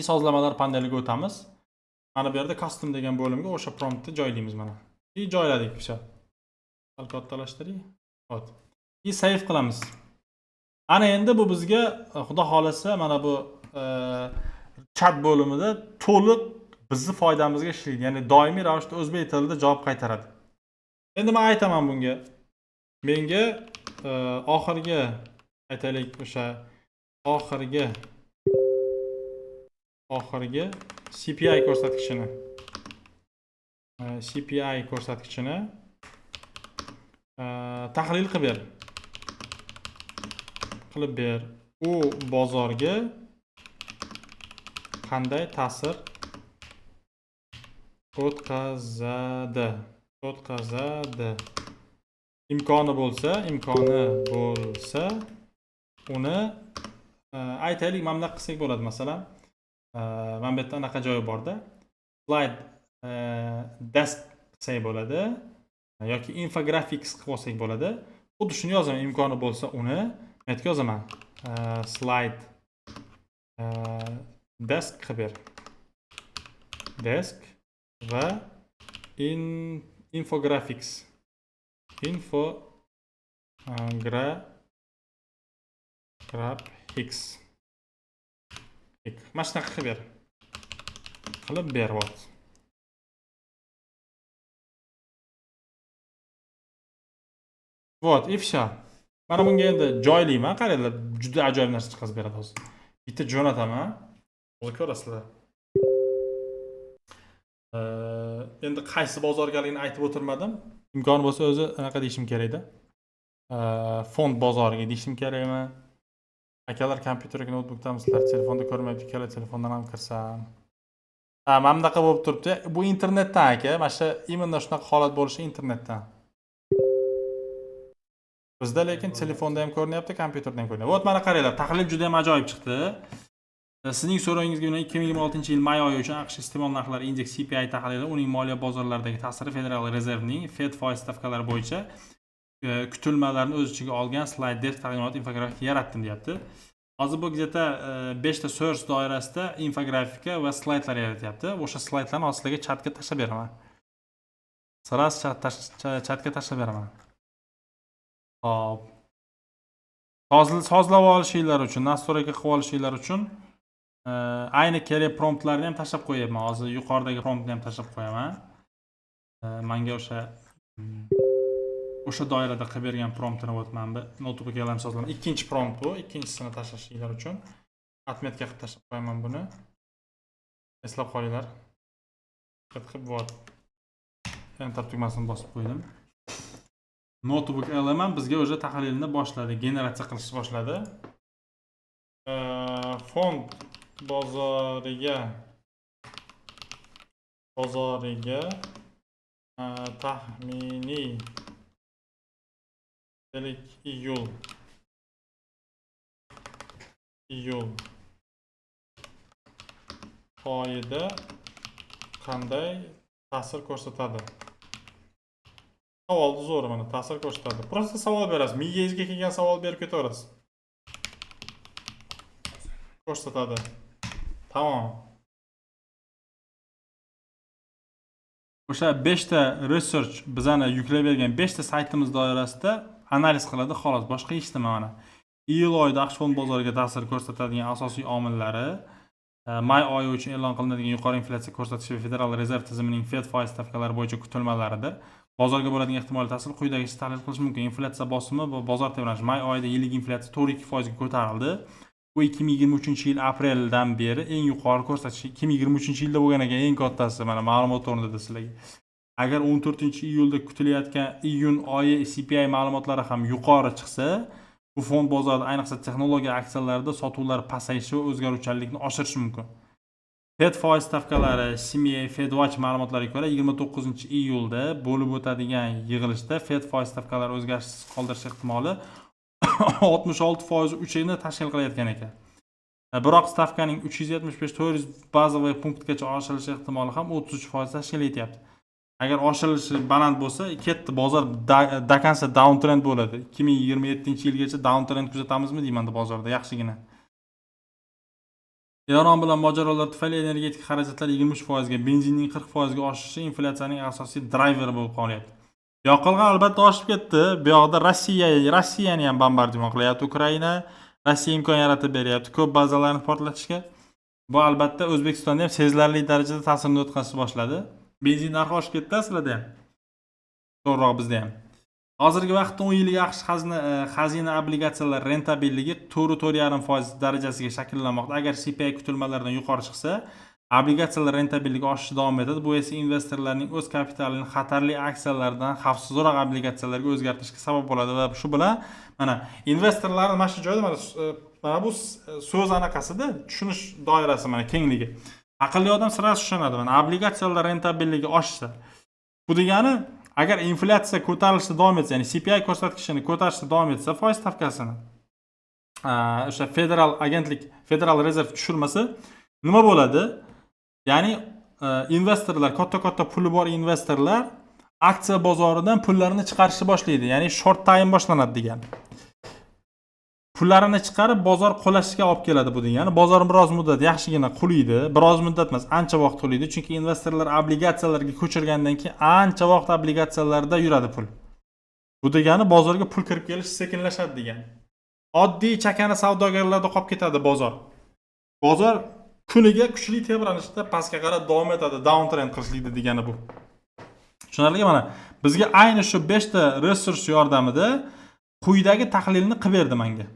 Sozlamalar paneliga o'tamiz. Mana bu yerda custom degan bo'limga o'sha promptni joylaymiz mana. Joyladik o'sha. Sal kattalashtiring. Hop. Save qilamiz. Ana endi bu bizga xudo xolasa mana bu chat bo'limida to'liq bizni foydamizga ishlaydi. Ya'ni doimiy ravishda o'zbek tilida javob qaytaradi. Endi men aytaman bunga. Menga oxirgi aytaylik o'sha oxirgi CPI ko'rsatkichini tahlil qilib ber. U bozorga qanday ta'sir o'tkazadi. Imkoni bo'lsa, uni aytaylik, mana bunaqa qilsak bo'ladi. Masalan, mana bu yerda anaqa joyi borda. Slide desk qilsak bo'ladi yoki infographics qilib olsak bo'ladi. Xuddi shuni yozaman, imkoni bo'lsa uni men yozaman. Slide desk qilib ber. Desk va infographics. Mana shunaqa qilib ber. Vot, ifsha. Mana bunga endi joylayman. Qaranglar, juda ajoyib narsa chiqarib beradi hozir. Bitta jo'nataman. Hozir ko'rasizlar. Endi qaysi bozorgaligini aytib o'tirmadim. Imkoni bo'lsa o'zi anaqa deyishim kerak-da. Fond bozoriga deyishim kerakmi? Akalar kompyuterga notebookdamisizlar, telefonda ko'rmayapti, ikkala telefondan ham kirsam. Mana bunaqa bo'lib turibdi. Bu internetdan aka, mana shu imенно shunaqa holat bo'lishi internetdan. Bizda lekin telefonda ham ko'rinyapti, kompyuterda ham ko'rinyapti. Vot mana qaranglar, tahlil juda ham ajoyib chiqdi. Sizning so'rovingizga binoan 2026-yil may oyi uchun AQSh iste'mol narxlari indeks CPI tahlili uning moliya bozorlaridagi ta'siri Federal rezervning Fed foiz stavkalari bo'yicha kutilmalarni o'z ichiga olgan slayder taqdimot infografika yaratdim deyapti. Hozir bu gazeta 5 ta source doirasida infografika va slaydlar yaratyapti. O'sha slaydlarni hozirga chatga tashlab beraman. Sirasi chatga tashlab beraman. Hop. Sozlab olishinglar uchun, nastroyka qilib olishinglar uchun ayni kerak promptlarni ham tashlab qo'yapman. Hozir yuqoridagi promptni ham tashlab qo'yaman. Menga o'sha doirada qilib bergan promptini o'tman. Notebookga ham sozlaman. Ikkinchi prompt bu. Ikkinchisini tashlashinglar uchun отметка qilib tashlab qo'yaman buni. Eslab qolinglar. Qilib vot. Enter tugmasini bosib qo'ydim. Notebook element bizga o'sha tahlilni boshladi, generatsiya qilishni boshladi. Fond bozoriga taxminiy iyul oyida qanday ta'sir ko'rsatadi? Savolni zo'r mana ta'sir ko'rsatadi. Prosta savol berasiz. Miyangizga kelgan savol berib ketaverasiz. Ko'rsatadi. Tamom. O'sha 5 ta research bizani yuklab bergan 5 ta saytimiz doirasida analiz qiladi, xolos. Boshqa hech nima mana. Iyul oyida AQSh fond bozoriga ta'sir ko'rsatadigan asosiy omillari, may oyi uchun e'lon qilinadigan yuqori inflyatsiya ko'rsatkichi va Federal rezerv tizimining Fed foiz stavkalari bo'yicha kutilmalaridir. Bozorga bo'ladigan ehtimoliy ta'sir quyidagicha tahlil qilish mumkin. Inflyatsiya bosimi va bozor tebranishi. May oyida yillik inflyatsiya 4.2% ga ko'tarildi. Bu 2023-yil apreldan beri eng yuqori ko'rsatkich. 2023-yilda bo'lgan ekan eng kattasi mana ma'lumot o'rnida sizlarga. Agar 14-iyulda kutilayotgan iyun oyi CPI ma'lumotlari ham yuqori chiqsa, bu fond bozorida ayniqsa texnologiya aksiyalarida sotuvlar pasayishi va o'zgaruvchanlikni oshirishi mumkin. Fed foiz stavkalari CME FedWatch ma'lumotlariga ko'ra 29-iyulda bo'lib o'tadigan yig'ilishda Fed foiz stavkalari o'zgarishsiz qoldirish ehtimoli 66% ni tashkil qilayotgan ekan. Biroq stavkaning 375-400 bazaviy punktgacha oshirilishi ehtimoli ham 33% tashkil etyapti. Agar oshirilishi baland bo'lsa, ketdi bozor dakansa downtrend bo'ladi. 2027-yilgacha downtrend kuzatamizmi deymanda bozorda yaxshigina. Eron bilan mojarolar tufayli energetik xarajatlar 23%ga, benzinning 40% ga oshishi inflyatsiyaning asosiy drayveri bo'lib qolyapti. Yoqilg'i albatta oshib ketdi. Bu yoqda Rossiyani ham bombardimon qilyapti Ukraina. Rossiya imkon yaratib beryapti ko'p bazalarni portlatishga. Bu albatta O'zbekistonda ham sezilarli darajada ta'sirini o'tkazishni boshladi. Benzin narxi oshib ketdi aslida ham. To'g'riroq bizda ham. Hozirgi vaqtda 10 yillik AQSh xazina obligatsiyalar rentabelligi 4.5% darajasiga shakllanmoqda. Agar CPI kutilmalardan yuqori chiqsa, obligatsiyalar rentabelligi oshishi davom etadi. Bu esa investorlarning o'z kapitalini xatarli aksiyalardan xavfsizroq obligatsiyalarga o'zgartirishga sabab bo'ladi va shu bilan mana investorlarni mana shu joyda mana bu so'z anaqasida tushunish doirasi mana kengligi. Aqlli odam sira tushunadi. Mana obligatsiyalar rentabelligi oshsa, bu degani agar inflyatsiya ko'tarilishda davom etsa, ya'ni CPI ko'rsatkichini ko'tarishda davom etsa, foiz stavkasini o'sha Federal rezerv tushirmasa, nima bo'ladi? Ya'ni investorlar, katta puli bor investorlar aksiya bozoridan pullarini chiqarishni boshlaydi. Ya'ni short time boshlanadi degani. Pullarini chiqarib bozor qo'lashga olib keladi bu degani. Bozor biroz muddat yaxshigina quliydi. Biroz muddat emas, ancha vaqt quliydi, chunki investorlar obligatsiyalarga ko'chirgandan keyin ancha vaqt obligatsiyalarda yuradi pul. Bu degani bozorga pul kirib kelish sekinlashadi degani. Oddiy chakana savdogarlarda qolib ketadi bozor. Bozor kuniga kuchli tebranishda pastga qarab davom etadi, downtrend qilishlikda degani bu. Tushunarlimi? Mana bizga ayni shu 5 ta resurs yordamida quyidagi tahlilni qilib berdi menga.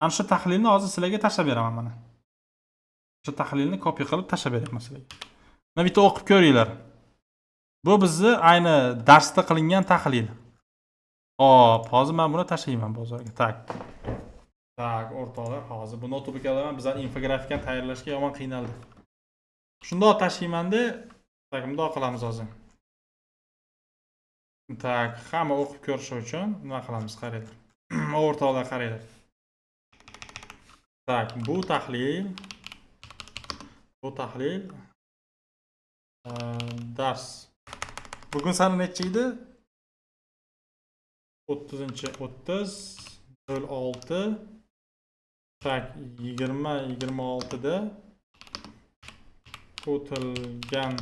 Ana shu tahlilni hozir sizlarga tashlab beraman mana. Shu tahlilni copy qilib tashlab beraman sizlarga. Mana bitta o'qib ko'ringlar. Bu bizni ayni darsda qilingan tahlil. Hop, hozir men buni tashlayman bozorga. Tak, o'rtoqlar, hozir bu notebook olaman. Bizlar infografikani tayyorlashga yomon qiynaldi. Shundoq tashlayman-da, tak, bundoq qilamiz hozir. Tak, hamma o'qib ko'rishi uchun nima qilamiz, qaranglar. O'rtoqlar, qaranglar. Tak, bu tahlil dars. Bugun sana necha edi? 30/30/06. Tak, 20/26 da o'tilgan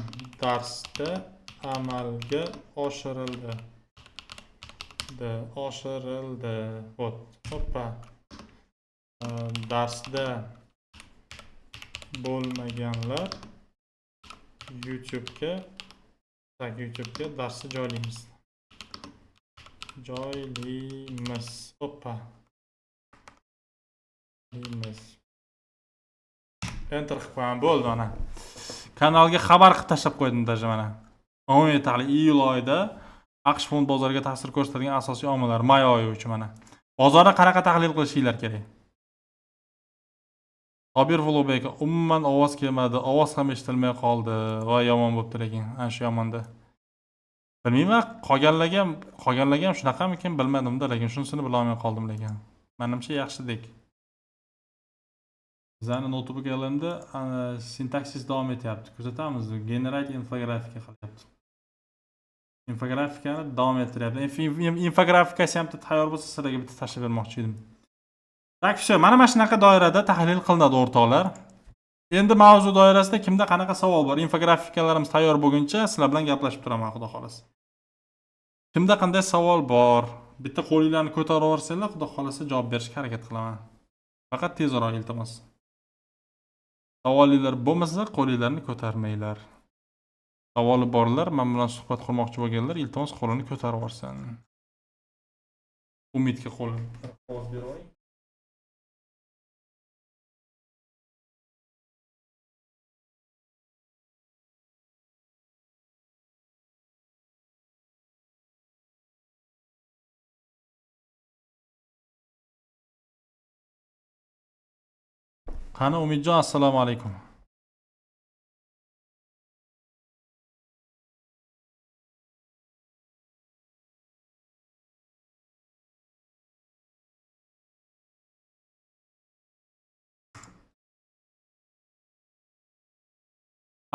darsda amalga oshirildi. Hoppa. Darsda bo'lmaganlar YouTube'ga darsni joylaymiz. Hoppa. Enter qilib qo'yaman. Bo'ldi mana. Kanalga xabar qilib tashlab qo'ydim даже mana. Umumiy tahlil iyul oyida AQSh fond bozoriga ta'sir ko'rsatadigan asosiy omillar may oyi uchun mana. Bozorda qanaqa tahlil qilishinglar kerak? Sobir Ulug'bek umuman ovoz kelmadi, ovoz ham eshitilmay qoldi. Voy yomon bo'pti lekin, ana shu yomonda. Bilmayman, qolganlarga ham shunaqamikin bilmadim-da, lekin shunisini bila olmay qoldim lekin. Menimcha yaxshidek. Bizning notebooklarda sintaksis davom etyapti. Kuzatamiz, generate infografika qilyapti. Infografikani davom ettiryapti. Infografikasi ham tayyor bo'lsa, sizlarga bitta tashlab bermoqchi edim. Tak, все, mana shunaqa doirada tahlil qilinadi o'rtoqlar. Endi mavzu doirasida kimda qanaqa savol bor? Infografikalarimiz tayyor bo'lguncha sizlar bilan gaplashib turaman, xudo xolasa. Kimda qanday savol bor? Bitta qo'linglarni ko'tarib yuborsanglar, xudo xolasa javob berishga harakat qilaman. Faqat tezroq iltimos. Savollar bo'lmasa, qo'linglarni ko'tarmanglar. Savoli borlar, men bilan suhbat qurmoqchi bo'lganlar, iltimos qo'lini ko'tarib yuborsin. Umidga qo'lini ovoz beravering. Qani Umidjon, assalomu alaykum.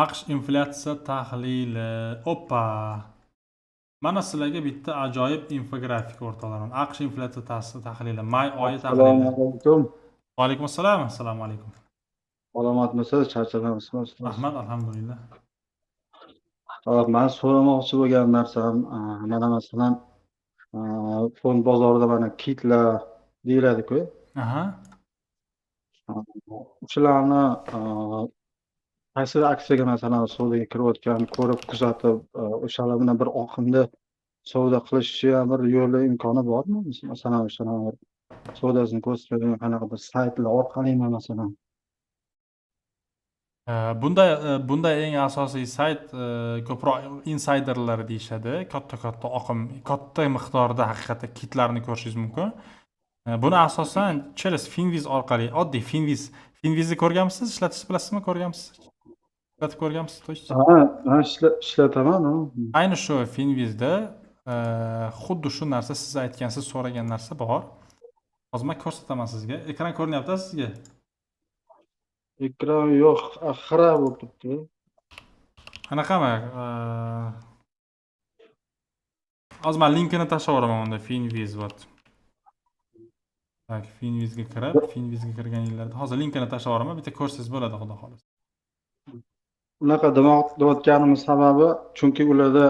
AQSh inflyatsiya tahlili. Hoppa. Mana sizlarga bitta ajoyib infografika o'rtoqlarim. AQSh inflyatsiya tahlili, may oyi tahlili. Assalomu alaykum. Va alaykum assalom. Assalomu alaykum. Salomatmisiz? Charchagamizmi? Rahmat, alhamdulillah. Men so'ramoqchi bo'lgan narsam, mana masalan, fond bozorida mana kitlar deyiladi-ku. Aha. Shularni qaysi aksiyaga masalan savdoga kirayotgan ko'rib, kuzatib, o'shalar bilan bir oqimda savdo qilishga bir yo'li imkoni bormi? Masalan, o'shalar savdosini ko'rsatadigan qanaqa bir saytlar orqalimi masalan? Bunda eng asosiy sayt ko'proq insiderlar deyishadi. Katta oqim, katta miqdorda haqiqatda kitlarni ko'rishingiz mumkin. Buni asosan через Finviz orqali, oddiy Finvizni ko'rganmisiz? Ishlatishni bilasizmi? Ko'rganmisiz? Ishlatib ko'rganmisiz? Ishlataman. Ayni shu Finvizda xuddi shu narsa, siz aytgansiz, so'ragan narsa bor. Hozir men ko'rsataman sizga. Ekran ko'rinyapti sizga? Ekran yo'q, xira bo'lib turibdi. Qanaqami? Hozir men linkini tashlab yuboraman unda Finviz bot. Tak, Finvizga kirganinglarda hozir linkini tashlab yuboraman, bitta ko'rsangiz bo'ladi, xudo xolasa. Unaqa demoqchi sababi, chunki ularda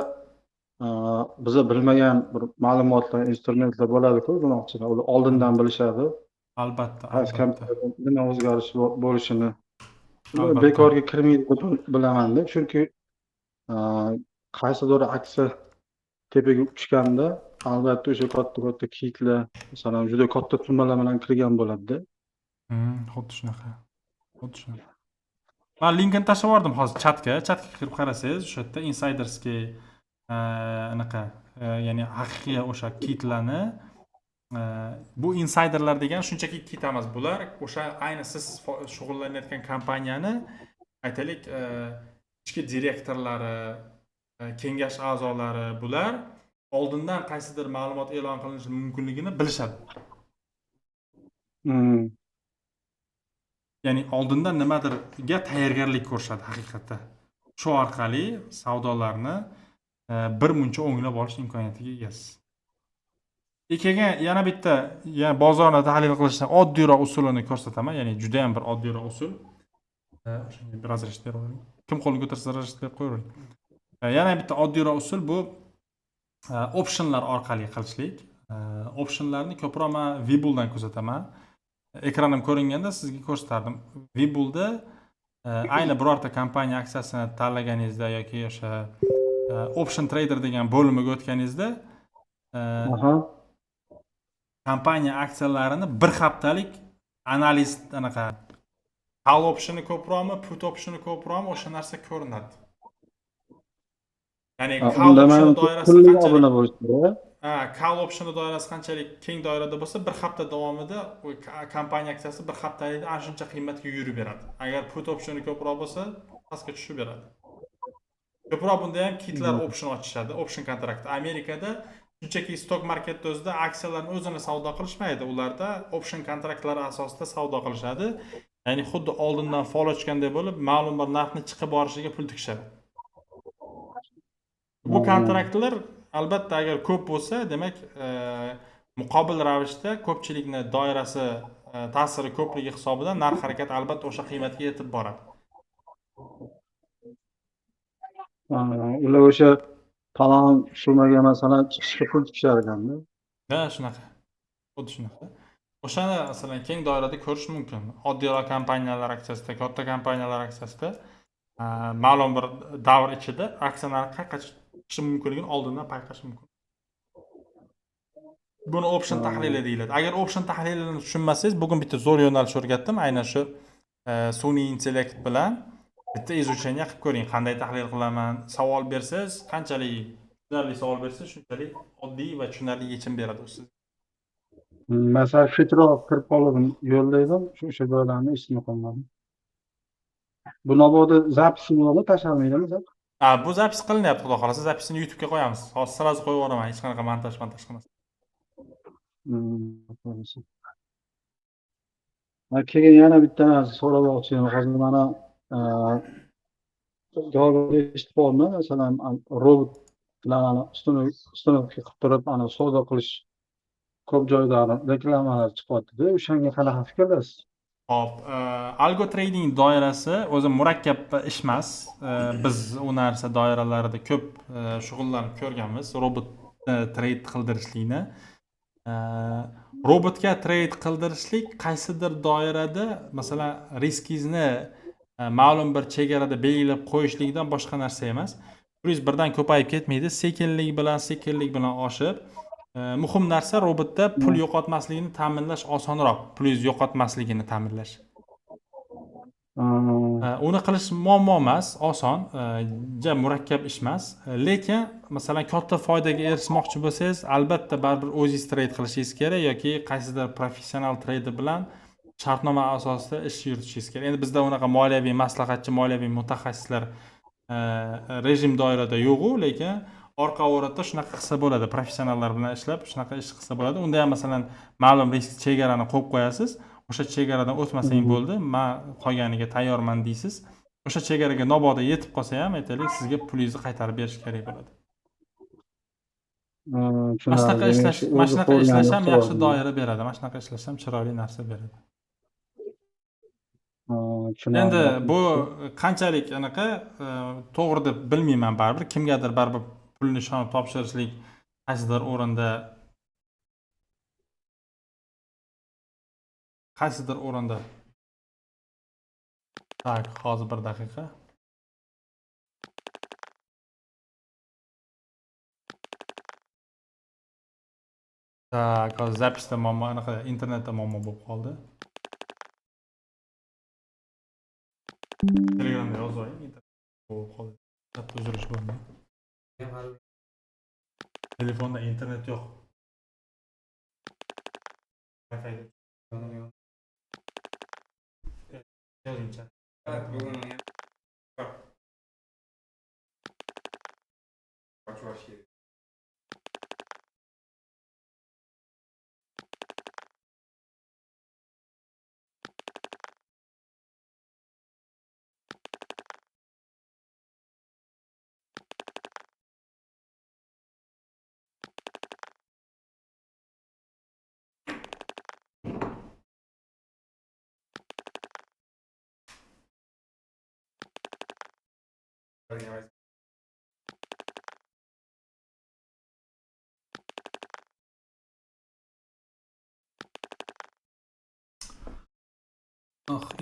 biza bilmagan bir ma'lumotlar, instrumentlar bo'ladi-ku, demoqchilar. Ular oldindan bilishadi. Albatta. Qaysi kompyuterda nima o'zgarish bo'lishini. Bekorga kirmaydi deb bilaman-da, chunki qaysidir aksiya tepaga uchganda, albatta o'sha katta kitlar, masalan, juda katta summalar bilan kirgan bo'ladi-da. Xuddi shunaqa. Men linkini tashlab yubordim hozir chatga kirib qarasangiz, o'sha yerda insiderskiy anaqa, ya'ni haqiqiy o'sha kitlarni, bu insiderlar degan shunchaki kit emas, bular o'sha ayniqsa siz shug'ullanayotgan kompaniyani, aytaylik, ichki direktorlari, kengash a'zolari, bular oldindan qaysidir ma'lumot e'lon qilinishi mumkinligini bilishadi. Ya'ni oldindan nimadirga tayyorgarlik ko'rishadi haqiqatda. Shu orqali savdolarni bir muncha o'nglab olish imkoniyatiga egasiz. Keyin yana bitta, bozorni tahlil qilishning oddiyroq usulini ko'rsataman, ya'ni juda ham bir oddiyroq usul. O'shanga biroz razрешение beravering. Kim qo'lini ko'tarsa razрешение berib qo'yavering. Yana bitta oddiyroq usul bu optionlar orqali qilishlik. Optionlarni ko'proq men Webulldan kuzataman. Ekranim ko'ringanda sizga ko'rsatardim. Webullda ayni birorta kompaniya aksiyasini tanlaganingizda yoki o'sha option trader degan bo'limiga o'tganingizda e, Aha. kompaniya aksiyalarini bir haftalik analiz anaqa call optioni ko'proqmi, put optioni ko'proqmi, o'sha narsa ko'rinadi. Ya'ni call Unda optioni manimcha doirasi pulli qanchalik obuna bo'lishi kerak. call optioni doirasi qanchalik keng doirada bo'lsa, bir hafta davomida u kompaniya aksiyasi bir haftalikda ana shuncha qiymatga yurib beradi. Agar put optioni ko'proq bo'lsa, pastga tushib beradi. Ko'proq bunda ham kitlar option ochishadi, option kontrakt. Amerikada shunchaki stok marketda o'zida aksiyalarni o'zini savdo qilishmaydi. Ularda option kontraktlari asosida savdo qilishadi. Ya'ni xuddi oldindan fol ochganday bo'lib, ma'lum bir narxni chiqib borishiga pul tikishadi. Bu kontraktlar albatta agar ko'p bo'lsa, demak muqobil ravishda ko'pchilikni doirasi ta'siri ko'pligi hisobidan narx harakati albatta o'sha qiymatga yetib boradi. Ular o'sha falon summaga masalan chiqishga pul tikishar ekanda. Ha, shunaqa. Xuddi shunaqa. O'shani masalan keng doirada ko'rish mumkin. Oddiyroq kompaniyalar aksiyasida, katta kompaniyalar aksiyasida ma'lum bir davr ichida aksiya narxi qancha chiqishi mumkinligini oldindan payqash mumkin. Buni option tahlili deyiladi. Agar option tahlilini tushunmasangiz, bugun bitta zo'r yo'nalish o'rgatdim. Aynan shu sun'iy intellekt bilan bitta izucheniya qilib ko'ring. Qanday tahlil qilaman? Savol bersangiz, qanchalik tushunarli savol bersangiz, shunchalik oddiy va tushunarli yechim beradi u sizga. Masalan, kechroq kirib qoldim, yo'llaydim, o'sha joylarni esini qolmadim. Bu mabodo zapisini yo'li tashlamaydi zapis? Bu zapis qilinyapti, xudo xolasa zapisini YouTube'ga qo'yamiz. Hozir sразу qo'yib yuboraman, hech qanaqa montaj qilmasdan. To'g'risi. Keyin yana bitta narsa so'ramoqchi edim. Hozir mana joylarda eshitib qoldim, masalan, robot bilan ustuni qilib turib, savdo qilish ko'p joyda reklamalar chiqyapti-da. O'shanga qanaqa fikrlasiz? Hop, algo trading doirasi o'zi murakkab ish emas. Biz u narsa doiralarida ko'p shug'ullanib ko'rganmiz. Robot trade qildirishlikni. Robotga trade qildirishlik qaysidir doirada, masalan, riskingizni ma'lum bir chegarada belgilab qo'yishlikdan boshqa narsa emas. Pulingiz birdan ko'payib ketmaydi, sekinlik bilan oshib. Muhim narsa robotda pul yo'qotmasligini ta'minlash osonroq. Pulingiz yo'qotmasligini ta'minlash. Uni qilish muammo emas, oson, ja murakkab ish emas. Lekin masalan katta foydaga erishmoqchi bo'lsangiz, albatta baribir o'zingiz trade qilishingiz kerak yoki qaysidir professional trader bilan shartnoma asosida ish yuritishingiz kerak. Endi bizda unaqa moliyaviy maslahatchi, moliyaviy mutaxassislar rejim doirada yo'q-u, lekin orqa o'rinda shunaqa qilsa bo'ladi. Professionallar bilan ishlab shunaqa ish qilsa bo'ladi. Unda ham masalan ma'lum risk chegarani qo'yib qo'yasiz. O'sha chegaradan o'tmasang bo'ldi, men qolganiga tayyorman deysiz. O'sha chegaraga mabodo yetib qolsa ham, aytaylik, sizga pulingizni qaytarib berish kerak bo'ladi. Mana shunaqa ishlash ham yaxshi doira beradi. Mana shunaqa ishlash ham chiroyli narsa beradi. Endi bu qanchalik anaqa to'g'ri deb bilmayman baribir. Kimgadir baribir pulni ishonib topshirishlik qaysidir o'rinda. Tak, hozir bir daqiqa. Tak, hozir zapisda muammo, anaqa internetda muammo bo'lib qoldi. Telegramda yozib oling, internet bo'lib qoldi. Katta uzilish bo'ldi. Telefonda internet yo'q. Yozingcha.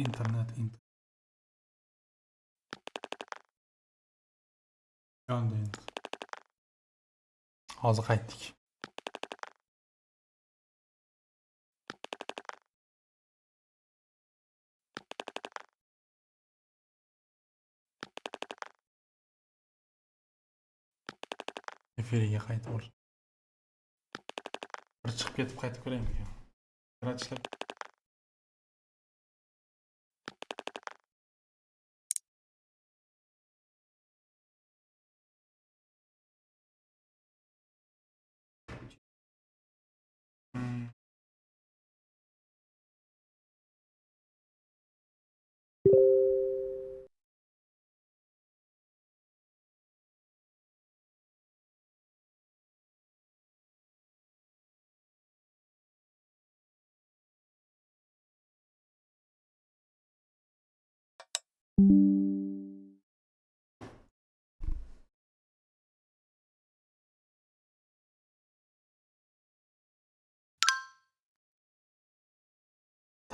Internet. Yondi endi. Hozir qaytdik. Efiriga qaytib ol. Bir chiqib ketib qaytib ko'raylik. Gratishlab.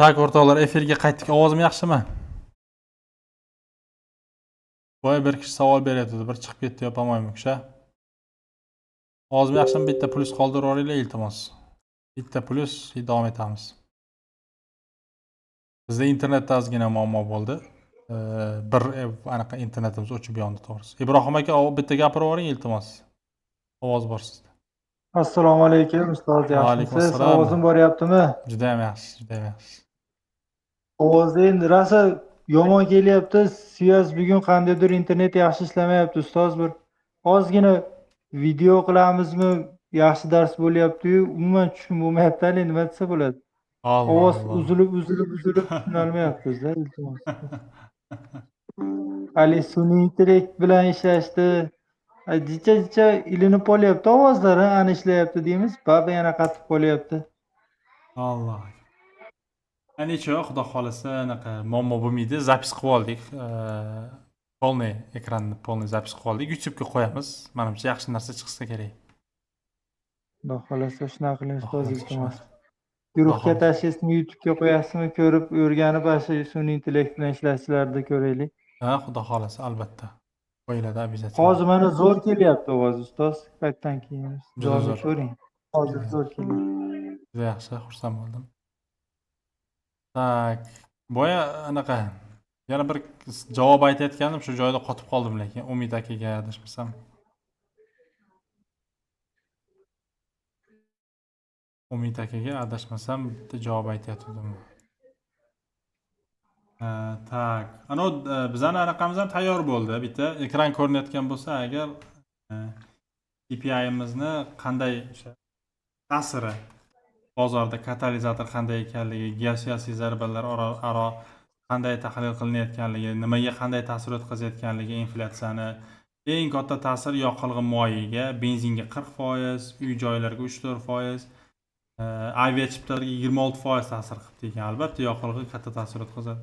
Tak o'rtoqlar, efirga qaytdik. Ovozim yaxshimi? Boya bir kishi savol beryapti, bir chiqib ketdi, yopamayman kisha. Ovozim yaxshimi? Bitta plyus qoldirib yuboringlar iltimos. Bitta plyus davom etamiz. Bizda internetda ozgina muammo bo'ldi. Bir anaqa internetimiz o'chib yondi to'g'risi. Ibrohim aka, bitta gapirib yuboring iltimos. Ovoz bor sizda. Assalomu alaykum ustoz, Vaalaykum yaxshimisiz? assalom. Ovozim boryaptimi? Juda ham yaxshi, juda ham yaxshi. Ovoz endi rosa yomon kelyapti. Siyos bugun qandaydir internet yaxshi ishlamayapti ustoz. Bir ozgina video qilamizmi, yaxshi dars bo'lyapti-yu, umuman tushunib bo'lmayapti. Ali nima desa bo'ladi? Ovoz uzilib tushunolmayapti bizda, iltimos. Ali sun'iy intellekt bilan ishlashdi. Jicha ilinib qolyapti ovozlari, ana ishlayapti deymiz, baba yana qatib qolyapti. Alloh. Necha xudo xolasa anaqa muammo bo'lmaydi. Zapis qilib oldik. Polniy ekranni polniy zapis qilib oldik. YouTube'ga qo'yamiz. Menimcha yaxshi narsa chiqsa kerak. Xudo xolasa shunaqa qiling ustoz, iltimos. Guruhga tashlaysizmi, YouTube'ga qo'yasizmi, ko'rib o'rganib, shu sun'iy intellekt bilan ishlashchilarni ko'raylik. Ha, xudo xolasa albatta. Qo'yiladi обязательно. Hozir mana zo'r kelyapti ovoz ustoz. Qaytdan keyin Juda zo'r. ko'ring. Hozir zo'r kelyapti. Juda yaxshi, xursand bo'ldim. Tak, boya anaqa yana bir javob aytayotgandim, shu joyda qotib qoldim lekin Umid akaga adashmasam. Umid akaga adashmasam bitta javob aytayotgandim. Tak, ana bizning anaqamiz ham tayyor bo'ldi. Bitta ekran ko'rinayotgan bo'lsa, agar API'imizni qanday ta'siri bozorda katalizator qanday ekanligi, geosiyosiy zarbalar aro qanday tahlil qilinayotganligi, nimaga qanday ta'sir o'tkazayotganligi, inflyatsiyani eng katta ta'sir yoqilg'i moyiga, benzinga 40%, uy joylarga 3-4%, aviachiptalarga 26% ta'sir qilibdi ekan. Albatta yoqilg'i katta ta'sir o'tkazadi.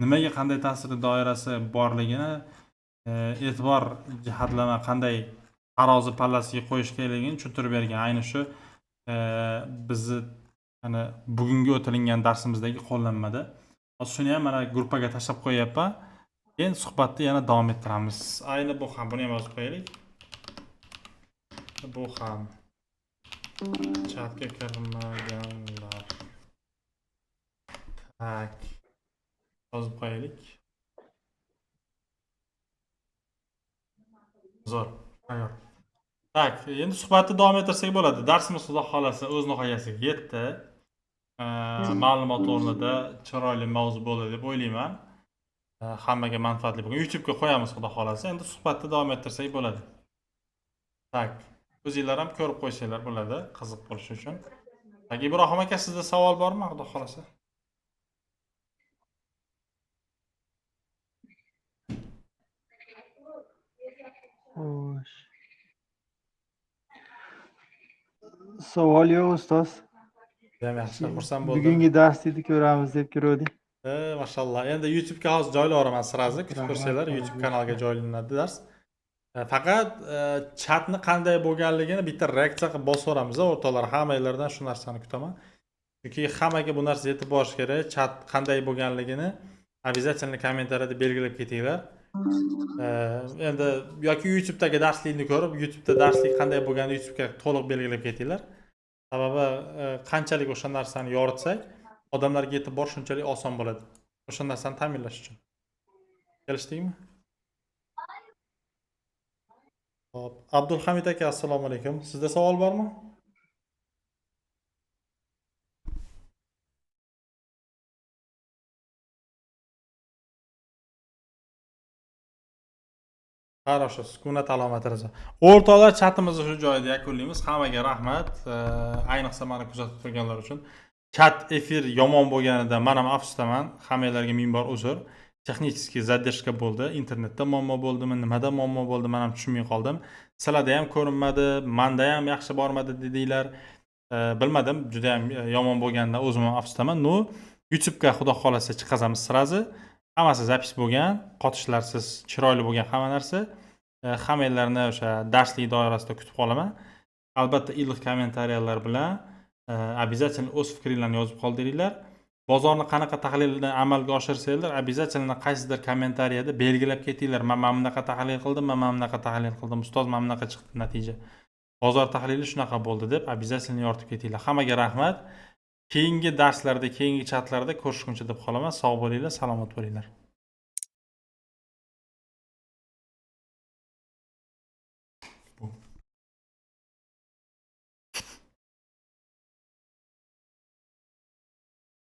Nimaga qanday ta'sir doirasi borligini, e'tibor jihatlama qanday tarozi pallasiga qo'yish kerakligini tushuntirib bergan. Ayni shu bizni ana bugungi o'tilingan darsimizdagi qo'llanmada. Hozir shuni ham mana gruppaga tashlab qo'yapman. Keyin suhbatni yana davom ettiramiz. Ayni bu ham buni ham yozib qo'yaylik. Bu ham chatga kirmaganlar. Tak. Yozib qo'yaylik. Zo'r. Tayyor. Tak, endi suhbatni davom ettirsak bo'ladi. Darsimiz xudo xolasa o'z nihoyasiga yetdi. Ma'lumot o'rnida chiroyli mavzu bo'ldi deb o'ylayman. Hammaga manfaatli bo'lgan. YouTube'ga qo'yamiz xudo xolasa. Endi suhbatni davom ettirsak bo'ladi. Tak, o'zingizlar ham ko'rib qo'ysanglar bo'ladi, qiziq bo'lishi uchun. Tak, Ibrohim aka, sizda savol bormi xudo xolasa? Xo'sh. Savol yo'q ustoz. Yaxshi, xursand bo'ldim. Bugungi darsni ko'ramiz deb ko'rdik. Mashallah. Endi YouTube'ga hozir joylayveraman sirazni, kutib ko'rsanglar, YouTube kanaliga joylanadi dars. Faqat chatni qanday bo'lganligini bitta reaksiya qilib bosaveramiz o'rtoqlar. Hammanglardan shu narsani kutaman. Chunki hammaga bu narsa yetib borish kerak. Chat qanday bo'lganligini обязательно kommentariyada belgilab ketinglar. Endi yoki YouTube'dagi darslikni ko'rib, YouTube'da darslik qanday bo'lganini YouTube'ga to'liq belgilab ketinglar. Sababi qanchalik o'sha narsani yoritsak, odamlarga yetib borish shunchalik oson bo'ladi. O'sha narsani ta'minlash uchun. Kelishdingmi? Hop, Abdulhamid aka, assalomu alaykum. Sizda savol bormi? Хорошо, sukunat alomati rizo. O'rtoqlar, chatimizni shu joyda yakunlaymiz. Hammaga rahmat. Ayniqsa meni kuzatib turganlar uchun. Chat efir yomon bo'lganida men ham afsusdaman. Hammalarga ming bor uzr. Texnik задержка bo'ldi. Internetda muammo bo'ldimi, nimada muammo bo'ldi, men ham tushunmay qoldim. Sizlarda ham ko'rinmadi, menda ham yaxshi bormadi dedinglar. Bilmadim, juda ham yomon bo'lganda o'zim ham afsusdaman. No, YouTube'ga xudo xolasa chiqazamiz sirazi. Hammasi zapis bo'lgan, qotishlarsiz, chiroyli bo'lgan hamma narsa. Hammalarni o'sha darslik doirasida kutib qolaman. Albatta iliq kommentariyalar bilan обязательно o'z fikringlarni yozib qoldiringlar. Bozorni qanaqa tahlilni amalga oshirsanglar, обязательно qaysidir kommentariyada belgilab ketinglar. Men mana bunaqa tahlil qildim, men mana bunaqa tahlil qildim. Ustoz, mana bunaqa chiqdi natija. Bozor tahlili shunaqa bo'ldi deb обязательно yoritib ketinglar. Hammaga rahmat. Keyingi darslarda, keyingi chatlarda ko'rishguncha deb qolaman. Sog' bo'linglar, salomat bo'linglar.